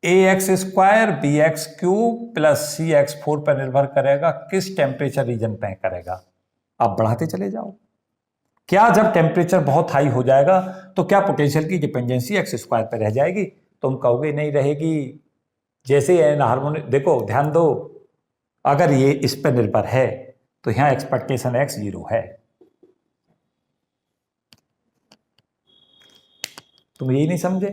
ax square bx cube plus cx4 पर निर्भर करेगा, किस टेम्परेचर रीजन पे करेगा। आप बढ़ाते चले जाओ। क्या जब टेम्परेचर बहुत हाई हो जाएगा तो क्या पोटेंशियल की डिपेंडेंसी एक्स स्क्वायर पर रह जाएगी? तुम कहोगे नहीं रहेगी। जैसे एन हार्मोनिक, देखो ध्यान दो, अगर ये इस पर निर्भर है तो यहां एक्सपेक्टेशन एक्स 0 है। तुम यही नहीं समझे?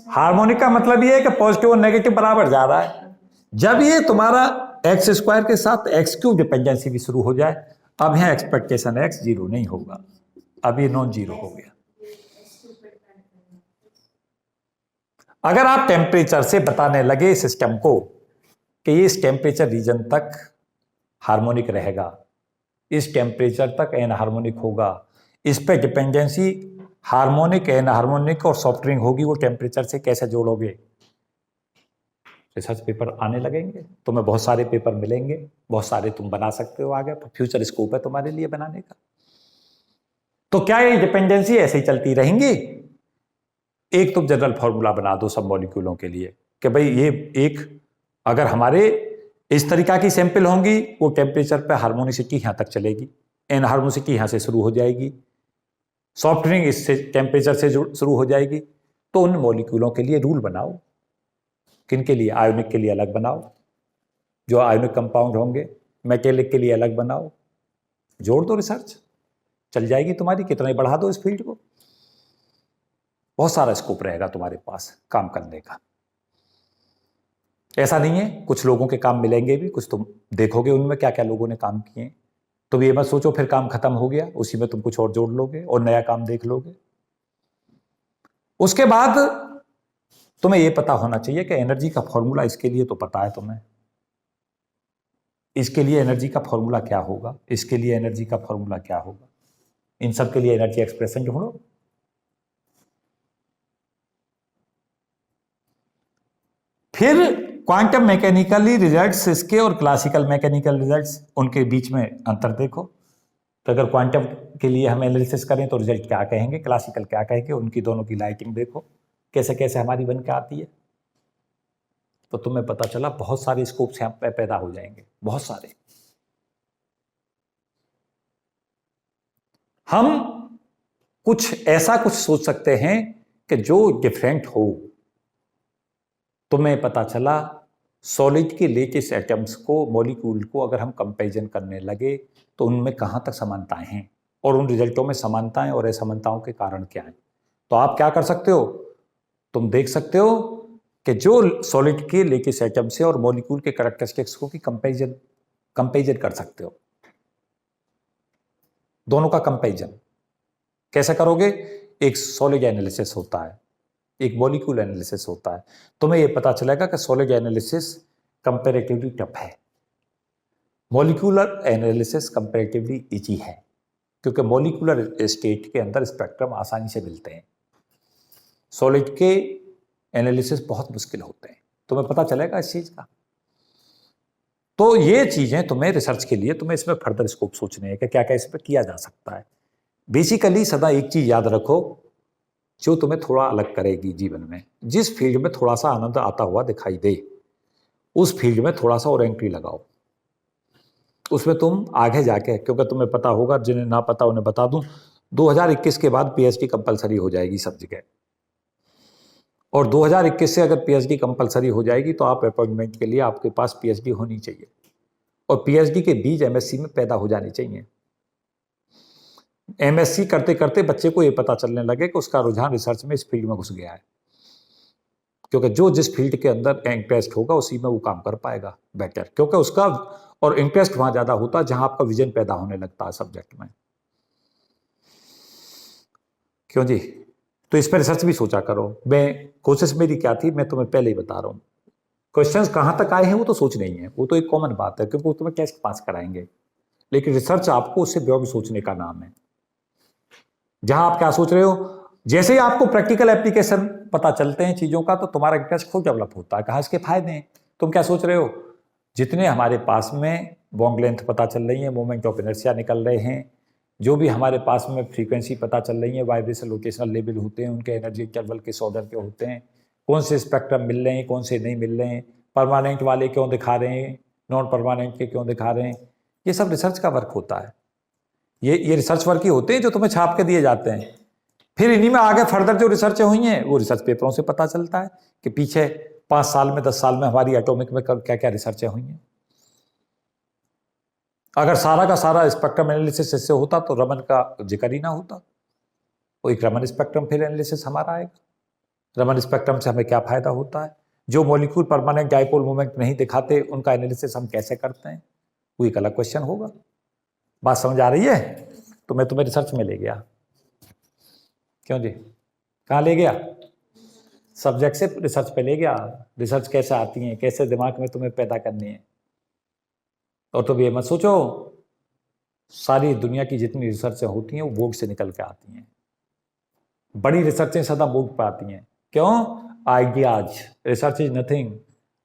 हार्मोनिक का मतलब ये है कि पॉजिटिव और नेगेटिव बराबर जा रहा है। जब ये तुम्हारा एक्स स्क्वायर के साथ एक्स क्यूब डिपेंडेंसी भी शुरू हो जाए, अब यहां एक्सपेक्टेशन एक्स 0 नहीं होगा, अब ये नॉन जीरो हो गया। अगर आप टेम्परेचर से बताने लगे सिस्टम को कि ये इस टेम्परेचर रीजन तक हार्मोनिक रहेगा, इस टेम्परेचर तक एन हार्मोनिक होगा, इस पे डिपेंडेंसी हार्मोनिक एन हार्मोनिक और सॉफ्टरिंग होगी, वो टेम्परेचर से कैसे जोड़ोगे? रिसर्च पेपर आने लगेंगे, तुम्हें बहुत सारे पेपर मिलेंगे, बहुत सारे तुम बना सकते हो, आगे फ्यूचर स्कोप है तुम्हारे लिए बनाने का। तो क्या ये डिपेंडेंसी ऐसे ही चलती रहेंगी? एक तुम जनरल फॉर्मूला बना दो सब मॉलिक्यूलों के लिए कि भाई ये एक, अगर हमारे इस तरीका की सैंपल होंगी, वो टेम्परेचर पे हार्मोनिसिटी यहां तक चलेगी, एन हार्मोनिसिटी यहां से शुरू हो जाएगी, सॉफ्टनिंग इससे टेम्परेचर से शुरू हो जाएगी। तो उन मॉलिक्यूलों के लिए रूल बनाओ। किन के लिए? आयोनिक के लिए अलग बनाओ, जो आयोनिक कंपाउंड होंगे। मेटेलिक के लिए अलग बनाओ। जोड़ दो, रिसर्च चल जाएगी तुम्हारी। कितना ही बढ़ा दो इस फील्ड को, बहुत सारा स्कोप रहेगा तुम्हारे पास काम करने का। ऐसा नहीं है, कुछ लोगों के काम मिलेंगे भी, कुछ तुम देखोगे उनमें क्या क्या लोगों ने काम किए। तुम ये मत सोचो फिर काम खत्म हो गया, उसी में तुम कुछ और जोड़ लोगे और नया काम देख लोगे। उसके बाद तुम्हें यह पता होना चाहिए कि एनर्जी का फॉर्मूला, इसके लिए तो पता है तुम्हें, इसके लिए एनर्जी का फॉर्मूला क्या होगा, इसके लिए एनर्जी का फॉर्मूला क्या होगा। इन सब के लिए एनर्जी एक्सप्रेशन ढूंढो। फिर क्वांटम मैकेनिकली रिजल्ट्स इसके और क्लासिकल मैकेनिकल रिजल्ट्स, उनके बीच में अंतर देखो। तो अगर क्वांटम के लिए हम एनालिसिस करें तो रिजल्ट क्या कहेंगे, क्लासिकल क्या कहेंगे, उनकी दोनों की लाइटिंग देखो कैसे कैसे हमारी बन के आती है। तो तुम्हें पता चला बहुत सारे स्कोप्स यहाँ पे पैदा हो जाएंगे, बहुत सारे। हम कुछ ऐसा कुछ सोच सकते हैं कि जो डिफरेंट हो। तुम्हें पता चला सॉलिड के लेटेस्ट एटम्स को, मॉलिक्यूल को अगर हम कंपैरिजन करने लगे तो उनमें कहाँ तक समानताएं हैं, और उन रिजल्टों में समानताएं और असमानताओं के कारण क्या हैं। तो आप क्या कर सकते हो, तुम देख सकते हो कि जो सॉलिड के लेटेस्ट एटम्स से और मॉलिक्यूल के कैरेक्टरिस्टिक्स को की कंपैरिजन कर सकते हो। दोनों का कंपैरिजन कैसे करोगे? एक सॉलिड एनालिसिस होता है, एक मॉलिक्यूल एनालिसिस होता है। तुम्हें यह पता चलेगा कि सॉलिड एनालिसिस कंपैरेटिवली टफ है, मॉलिक्यूलर एनालिसिस कंपैरेटिवली इजी है, क्योंकि मॉलिक्यूलर स्टेट के अंदर स्पेक्ट्रम आसानी से मिलते हैं। सॉलिड के एनालिसिस बहुत मुश्किल होते हैं। तुम्हें पता चलेगा इस चीज का। तो ये चीजें तुम्हें रिसर्च के लिए, तुम्हें इसमें फर्दर स्कोप सोचने हैं कि क्या क्या इस पर किया जा सकता है। बेसिकली सदा एक चीज याद रखो जो तुम्हें थोड़ा अलग करेगी जीवन में। जिस फील्ड में थोड़ा सा आनंद आता हुआ दिखाई दे, उस फील्ड में थोड़ा सा और एंट्री लगाओ, उसमें तुम आगे जाके, क्योंकि तुम्हें पता होगा, जिन्हें ना पता उन्हें बता दूं, 2021 के बाद पीएचडी कंपलसरी हो जाएगी सब जगह। और 2021 से अगर पीएचडी कंपलसरी हो जाएगी तो आप अपॉइंटमेंट के लिए आपके पास पीएचडी होनी चाहिए, और पीएचडी के बीज एमएससी में पैदा हो जाने चाहिए। एमएससी करते करते बच्चे को ये पता चलने लगे कि उसका रुझान रिसर्च में, इस फील्ड में घुस गया है, क्योंकि जो जिस फील्ड के अंदर इंटरेस्ट होगा उसी में वो काम कर पाएगा बेटर, क्योंकि उसका और इंटरेस्ट वहां ज्यादा होता है जहां आपका विजन पैदा होने लगता है सब्जेक्ट में। क्यों जी? तो इस पर रिसर्च भी सोचा करो। मैं कोशिश मेरी क्या थी, मैं तुम्हें पहले ही बता रहा हूँ। क्वेश्चंस कहाँ तक आए हैं वो तो सोच नहीं है, वो तो एक कॉमन बात है, क्योंकि वो तुम्हें कैसे पास कराएंगे। लेकिन रिसर्च आपको उससे बहुत सोचने का नाम है। जहां आप क्या सोच रहे हो, जैसे ही आपको प्रैक्टिकल एप्लीकेशन पता चलते हैं चीजों का, तो तुम्हारा इंटरेस्ट खूब डेवलप होता है। कहाँ इसके फायदे हैं। तुम क्या सोच रहे हो, जितने हमारे पास में बॉन्ग लेंथ पता चल रही है, मोमेंट ऑफ इनर्शिया निकल रहे हैं, जो भी हमारे पास में फ्रीक्वेंसी पता चल रही है, वाइब्रेशन रोटेशनल लेवल होते हैं, उनके एनर्जी इंटरवल किस ऑर्डर के होते हैं, कौन से स्पेक्ट्रम मिल रहे हैं, कौन से नहीं मिल रहे हैं, परमानेंट वाले क्यों दिखा रहे हैं, नॉन परमानेंट के क्यों दिखा रहे हैं, ये सब रिसर्च का वर्क होता है। ये रिसर्च वर्क ही होते हैं जो तुम्हें छाप के दिए जाते हैं। फिर इन्हीं में आगे फर्दर जो रिसर्च हुई हैं वो रिसर्च पेपरों से पता चलता है कि पीछे 5 साल में 10 साल में हमारी एटॉमिक में क्या क्या रिसर्चें हुई हैं। अगर सारा का सारा स्पेक्ट्रम एनालिसिस इससे होता तो रमन का जिक्र ही ना होता। वो एक रमन स्पेक्ट्रम फिर एनालिसिस हमारा आएगा। रमन स्पेक्ट्रम से हमें क्या फायदा होता है, जो मॉलिक्यूल परमानेंट डाइपोल मोमेंट नहीं दिखाते उनका एनालिसिस हम कैसे करते हैं, वो एक अलग क्वेश्चन होगा। बात समझ आ रही है? तो मैं तुम्हें रिसर्च में ले गया। क्यों जी? कहाँ ले गया? सब्जेक्ट से रिसर्च पे ले गया। रिसर्च कैसे आती है, कैसे दिमाग में तुम्हें पैदा करनी है। और तुम ये मत सोचो सारी दुनिया की जितनी रिसर्चें होती हैं वो बोर्ड से निकल के आती हैं। बड़ी रिसर्चें सदा बोर्ड पर आती हैं। क्यों? Ideas. Research is nothing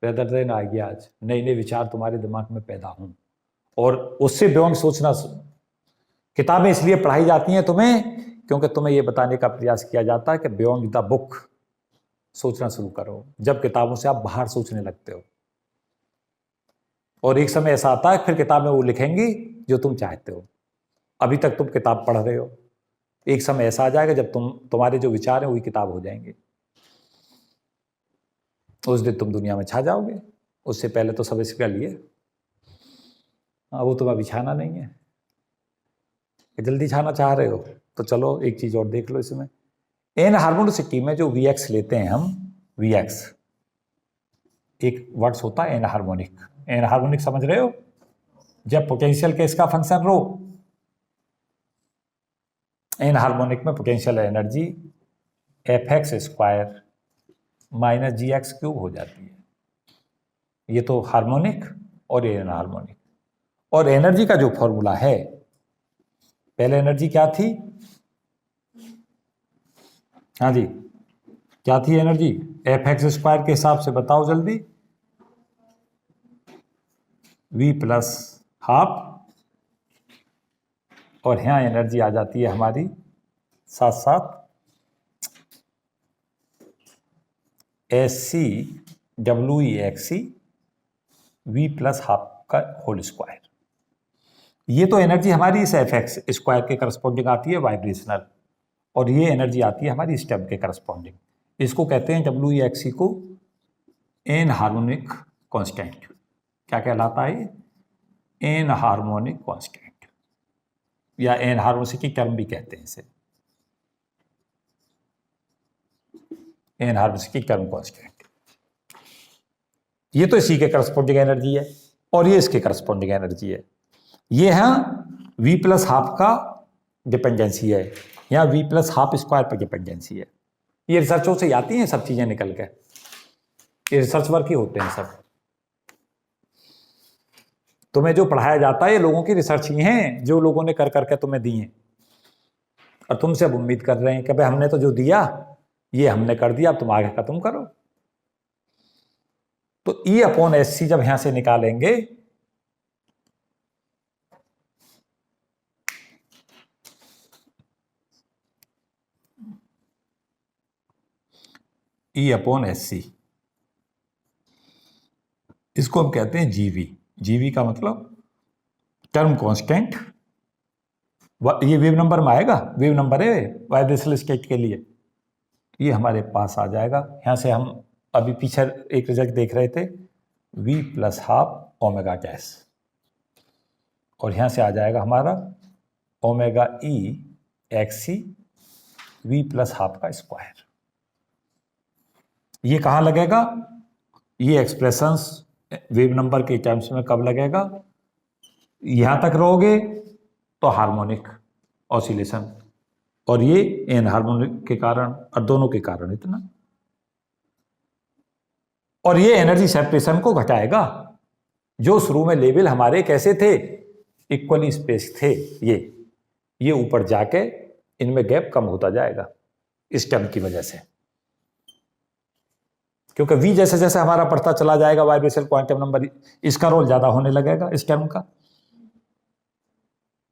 rather than ideas. नए नए विचार तुम्हारे दिमाग में पैदा हों, और उससे बियॉन्ड सोचना। किताबें इसलिए पढ़ाई जाती हैं तुम्हें, क्योंकि तुम्हें यह बताने का प्रयास किया जाता है कि बियॉन्ड द बुक सोचना शुरू करो, जब किताबों से आप बाहर सोचने लगते हो। और एक समय ऐसा आता है फिर किताब में वो लिखेंगी जो तुम चाहते हो। अभी तक तुम किताब पढ़ रहे हो, एक समय ऐसा आ जाएगा जब तुम्हारे जो विचार हैं वही किताब हो जाएंगे। उस दिन तुम दुनिया में छा जाओगे। उससे पहले तो सब इसका लिए वो तुम्हें बिछाना नहीं है। जल्दी छाना चाह रहे हो तो चलो एक चीज और देख लो इसमें। एनहार्मोनिसिटी में जो Vx लेते हैं हम, Vx एक वर्ड्स होता है एनहार्मोनिक। एनहार्मोनिक समझ रहे हो? जब पोटेंशियल के इसका फंक्शन रो, एनहार्मोनिक में potential energy fx square minus gx cube हो जाती है। ये तो हार्मोनिक और ये एनहार्मोनिक। और एनर्जी का जो फॉर्मूला है, पहले एनर्जी क्या थी? हाँ जी, क्या थी एनर्जी? fx स्क्वायर के हिसाब से बताओ जल्दी। v प्लस हाफ, और यहाँ एनर्जी आ जाती है हमारी साथ साथ SC WEXC v plus half का होल स्क्वायर। ये तो एनर्जी हमारी इस fx स्क्वायर के करस्पॉन्डिंग आती है वाइब्रेशनल, और ये एनर्जी आती है हमारी स्टेम के करस्पॉन्डिंग। इसको कहते हैं WEXC को एनहार्मोनिक कांस्टेंट। क्या कहलाता है? एनहार्मोनिक कांस्टेंट, या एनहार्मोनिसिटी टर्म भी कहते हैं इसे, एनहार्मोनिसिटी टर्म कांस्टेंट। ये तो इसी के करस्पॉन्डिंग एनर्जी है और ये इसके करस्पॉन्डिंग एनर्जी है। ये है v प्लस हाफ का डिपेंडेंसी है, या v प्लस हाफ स्क्वायर पर डिपेंडेंसी है। ये रिसर्चों से आती हैं सब चीजें निकल के, ये रिसर्च वर्क ही होते हैं सब। तुम्हें जो पढ़ाया जाता है ये लोगों की रिसर्च ही हैं, जो लोगों ने कर करके तुम्हें दी हैं, और तुमसे अब उम्मीद कर रहे हैं कि भाई हमने तो जो दिया ये हमने कर दिया, अब तुम आगे का तुम करो। तो E/SC जब यहां से निकालेंगे, E/SC, इसको हम कहते हैं जीवी। जीवी का मतलब टर्म कांस्टेंट। ये वेव नंबर में आएगा, वेव नंबर है वाइब्रेशनल स्टेट के लिए। ये हमारे पास आ जाएगा। यहां से हम अभी पीछे एक रिजल्ट देख रहे थे, v plus half omega dash, और यहां से आ जाएगा हमारा omega EXC v plus half का स्क्वायर। ये कहां लगेगा? ये एक्सप्रेशंस वेव नंबर के टर्म्स में कब लगेगा? यहां तक रहोगे तो हार्मोनिक ऑसिलेशन, और ये एनहार्मोनिक के कारण, और दोनों के कारण इतना। और ये एनर्जी सेपरेशन को घटाएगा। जो शुरू में लेवल हमारे कैसे थे, इक्वली स्पेस थे, ये ऊपर जाके इनमें गैप कम होता जाएगा इस टर्म की वजह से, क्योंकि v जैसे जैसे हमारा बढ़ता चला जाएगा वाइब्रेशनल क्वांटम नंबर, इसका रोल ज्यादा होने लगेगा इस टर्म का।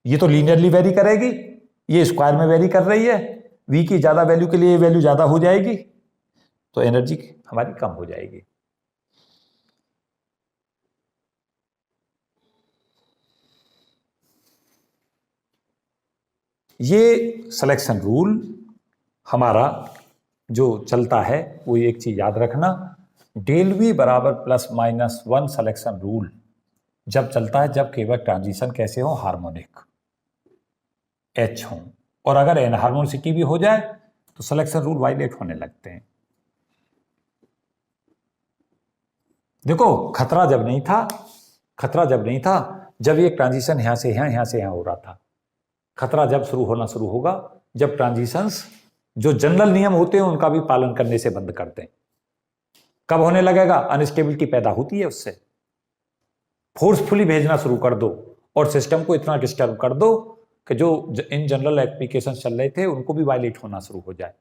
ये तो लीनियरली वेरी करेगी, ये स्क्वायर में वेरी कर रही है, v की ज्यादा वैल्यू के लिए वैल्यू ज्यादा हो जाएगी, तो एनर्जी हमारी कम हो जाएगी। ये सिलेक्शन रूल हमारा जो चलता है, वो एक चीज याद रखना, डेल वी बराबर प्लस माइनस 1 सिलेक्शन रूल जब चलता है जब केवल ट्रांजिशन कैसे हो, हार्मोनिक H हो, और अगर एनहार्मोनिसिटी भी हो जाए तो सिलेक्शन रूल वायलेट होने लगते हैं। देखो खतरा जब नहीं था जब ये ट्रांजिशन यहां से यहां हो रहा था। खतरा जब शुरू होगा जब ट्रांजिशंस जो जनरल नियम होते हैं उनका भी पालन करने से बंद करते हैं। कब होने लगेगा? अनस्टेबिलिटी पैदा होती है उससे। फोर्सफुली भेजना शुरू कर दो और सिस्टम को इतना डिस्टर्ब कर दो कि जो इन जनरल एप्लीकेशन चल रहे थे उनको भी वायलेट होना शुरू हो जाए।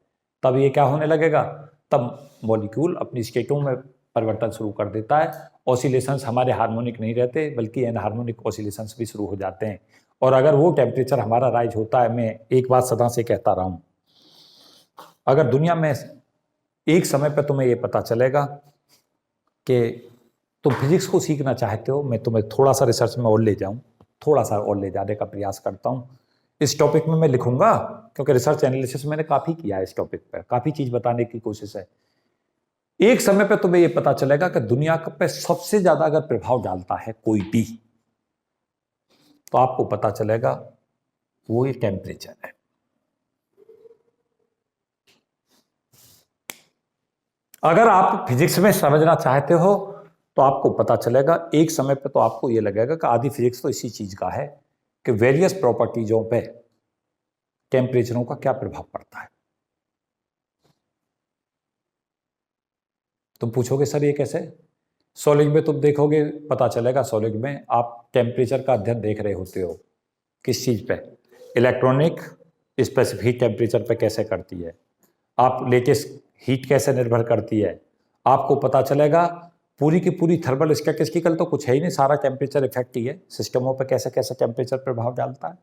तब ये क्या होने लगेगा? तब मॉलिक्यूल अपनी स्टेटों में परिवर्तन शुरू कर देता है। ऑसिलेशंस हमारे हार्मोनिक नहीं रहते बल्कि एनहार्मोनिक ऑसिलेशंस भी शुरू हो जाते हैं। और अगर वो टेम्परेचर हमारा राइज होता है, मैं एक बात सदा से कहता रहा हूं, अगर दुनिया में एक समय पर तुम्हें ये पता चलेगा कि तुम फिजिक्स को सीखना चाहते हो। मैं तुम्हें थोड़ा सा रिसर्च में और ले जाऊं, थोड़ा सा और ले जाने का प्रयास करता हूं। इस टॉपिक में मैं लिखूंगा, क्योंकि रिसर्च एनालिसिस मैंने काफ़ी किया है, इस टॉपिक पर काफ़ी चीज़ बताने की कोशिश है। एक समय पे तुम्हें यह पता चलेगा कि दुनिया पे सबसे ज्यादा अगर प्रभाव डालता है कोई भी, तो आपको पता चलेगा वो ये टेम्परेचर है। अगर आप फिजिक्स में समझना चाहते हो तो आपको पता चलेगा एक समय पे, तो आपको ये लगेगा कि आधी फिजिक्स तो इसी चीज का है कि वेरियस प्रॉपर्टीजों पे टेम्परेचरों का क्या प्रभाव पड़ता है। तुम पूछोगे सर ये कैसे? सॉलिड में तुम देखोगे, पता चलेगा सॉलिड में आप टेम्परेचर का अध्ययन देख रहे होते हो। किस चीज पे? इलेक्ट्रॉनिक स्पेसिफिक टेम्परेचर पे कैसे करती है, आप लेटेस्ट हीट कैसे निर्भर करती है। आपको पता चलेगा पूरी की पूरी थर्मल स्टैटिस्टिकल तो कुछ है ही नहीं, सारा टेम्परेचर इफेक्ट ही है, सिस्टमों पे कैसे कैसे टेम्परेचर प्रभाव डालता है।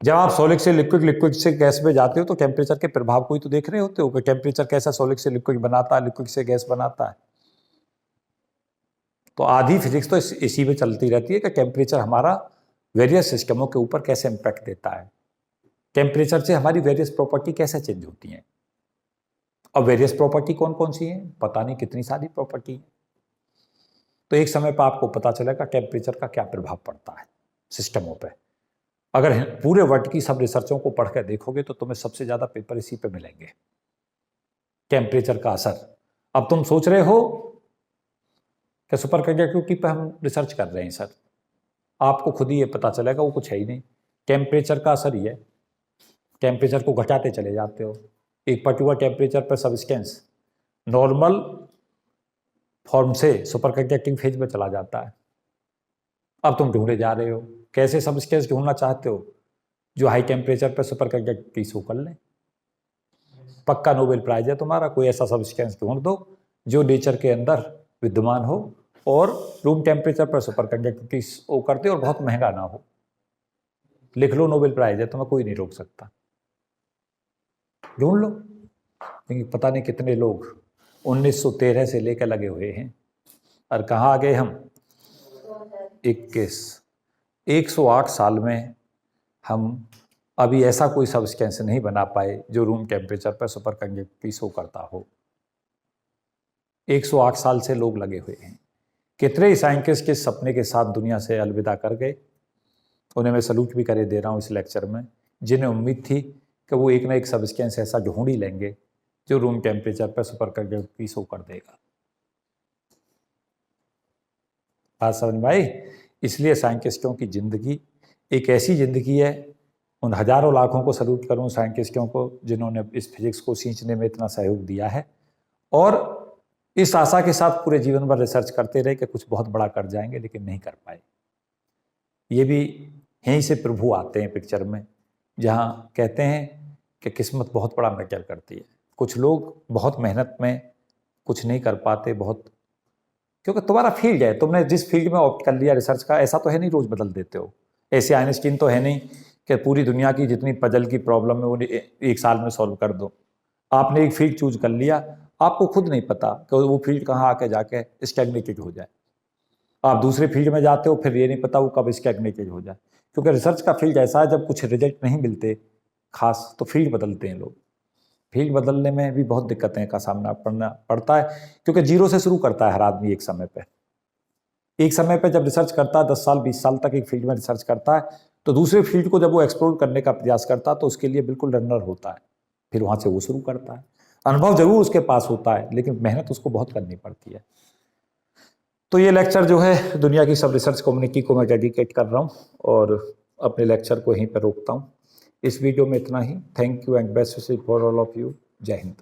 जब आप सॉलिड से लिक्विड, लिक्विड से गैस में जाते हो तो टेम्परेचर के प्रभाव को ही तो देख रहे होते हो कि टेम्परेचर कैसा सॉलिड से लिक्विड बनाता है, लिक्विड से गैस बनाता है। तो आधी फिजिक्स तो इसी में चलती रहती है कि टेम्परेचर हमारा वेरियस सिस्टमों के ऊपर कैसे इम्पैक्ट देता है, टेम्परेचर से हमारी वेरियस प्रॉपर्टी कैसे चेंज होती हैं। अब वेरियस प्रॉपर्टी कौन कौन सी हैं, पता नहीं कितनी सारी प्रॉपर्टी है। तो एक समय पर आपको पता चलेगा टेम्परेचर का क्या प्रभाव पड़ता है सिस्टमों पे। अगर पूरे वर्ल्ड की सब रिसर्चों को पढ़कर देखोगे तो तुम्हें सबसे ज्यादा पेपर इसी पे मिलेंगे, टेम्परेचर का असर। अब तुम सोच रहे हो कि सुपर कंडक्टिविटी पे हम रिसर्च कर रहे हैं सर, आपको खुद ही ये पता चलेगा वो कुछ है ही नहीं, टेम्परेचर का असर ही है। टेम्परेचर को घटाते चले जाते हो, एक पर्टिकुलर टेम्परेचर पर सब्सटेंस नॉर्मल फॉर्म से सुपर कंडक्टिंग फेज में चला जाता है। अब तुम ढूंढे जा रहे हो कैसे सब्सटेंस ढूंढना चाहते हो जो हाई टेम्परेचर पर सुपर कंडक्टिविटी शो कर ले। पक्का नोबेल प्राइज है तुम्हारा, कोई ऐसा सब्सटेंस ढूंढ दो जो नेचर के अंदर विद्यमान हो और रूम टेम्परेचर पर सुपर कंडक्टिविटी शो करते और बहुत महंगा ना हो। लिख लो नोबेल प्राइज है, तुम्हें कोई नहीं रोक सकता, ढूंढ लो। लेकिन पता नहीं कितने लोग 1913 से लेकर लगे हुए हैं, और कहाँ आ गए हम 108 साल में हम अभी ऐसा कोई सब्सटेंस नहीं बना पाए जो रूम टेम्परेचर पर सुपर कंडक्टिविटी शो करता हो। 108 साल से लोग लगे हुए हैं। कितने साइंटिस्ट के सपने के साथ दुनिया से अलविदा कर गए, उन्हें मैं सलूट भी करे दे रहा हूँ इस लेक्चर में, जिन्हें उम्मीद थी कि वो एक ना एक सब्सटेंस ऐसा ढूंढ ही लेंगे जो रूम टेम्परेचर पर सुपर कंडक्टिविटी शो कर देगा। बात समझ में आई? इसलिए साइंटिस्टों की जिंदगी एक ऐसी जिंदगी है, उन हजारों लाखों को सलूट करूं साइंटिस्टों को जिन्होंने इस फिजिक्स को सींचने में इतना सहयोग दिया है, और इस आशा के साथ पूरे जीवन भर रिसर्च करते रहे कि कुछ बहुत बड़ा कर जाएंगे, लेकिन नहीं कर पाए। ये भी यहीं से प्रभु आते हैं पिक्चर में, जहाँ कहते हैं कि किस्मत बहुत बड़ा मैटर करती है। कुछ लोग बहुत मेहनत में कुछ नहीं कर पाते, बहुत, क्योंकि तुम्हारा फील्ड है, तुमने जिस फील्ड में ऑप्ट कर लिया रिसर्च का, ऐसा तो है नहीं रोज बदल देते हो। ऐसे आइंस्टीन तो है नहीं कि पूरी दुनिया की जितनी पजल की प्रॉब्लम है वो एक साल में सॉल्व कर दो। आपने एक फील्ड चूज कर लिया, आपको खुद नहीं पता कि वो फील्ड कहाँ आके जाके स्टैग्नेटेड हो जाए। आप दूसरे फील्ड में जाते हो, फिर ये नहीं पता वो कब स्टैग्नेटेड हो जाए, क्योंकि रिसर्च का फील्ड ऐसा है जब कुछ रिजल्ट नहीं मिलते खास तो फील्ड बदलते हैं लोग। फील्ड बदलने में भी बहुत दिक्कतें का सामना करना पड़ता है, क्योंकि जीरो से शुरू करता है हर आदमी एक समय पे। एक समय पे जब रिसर्च करता है 10 साल 20 साल तक एक फील्ड में रिसर्च करता है, तो दूसरे फील्ड को जब वो एक्सप्लोर करने का प्रयास करता है तो उसके लिए बिल्कुल लर्नर होता है, फिर वहाँ से वो शुरू करता है। अनुभव जरूर उसके पास होता है, लेकिन मेहनत उसको बहुत करनी पड़ती है। तो ये लेक्चर जो है दुनिया की सब रिसर्च कम्युनिटी को मैं डेडिकेट कर रहा हूँ, और अपने लेक्चर को यहीं पर रोकता हूँ। इस वीडियो में इतना ही। Thank you and best wishes for all of you. जय हिंद।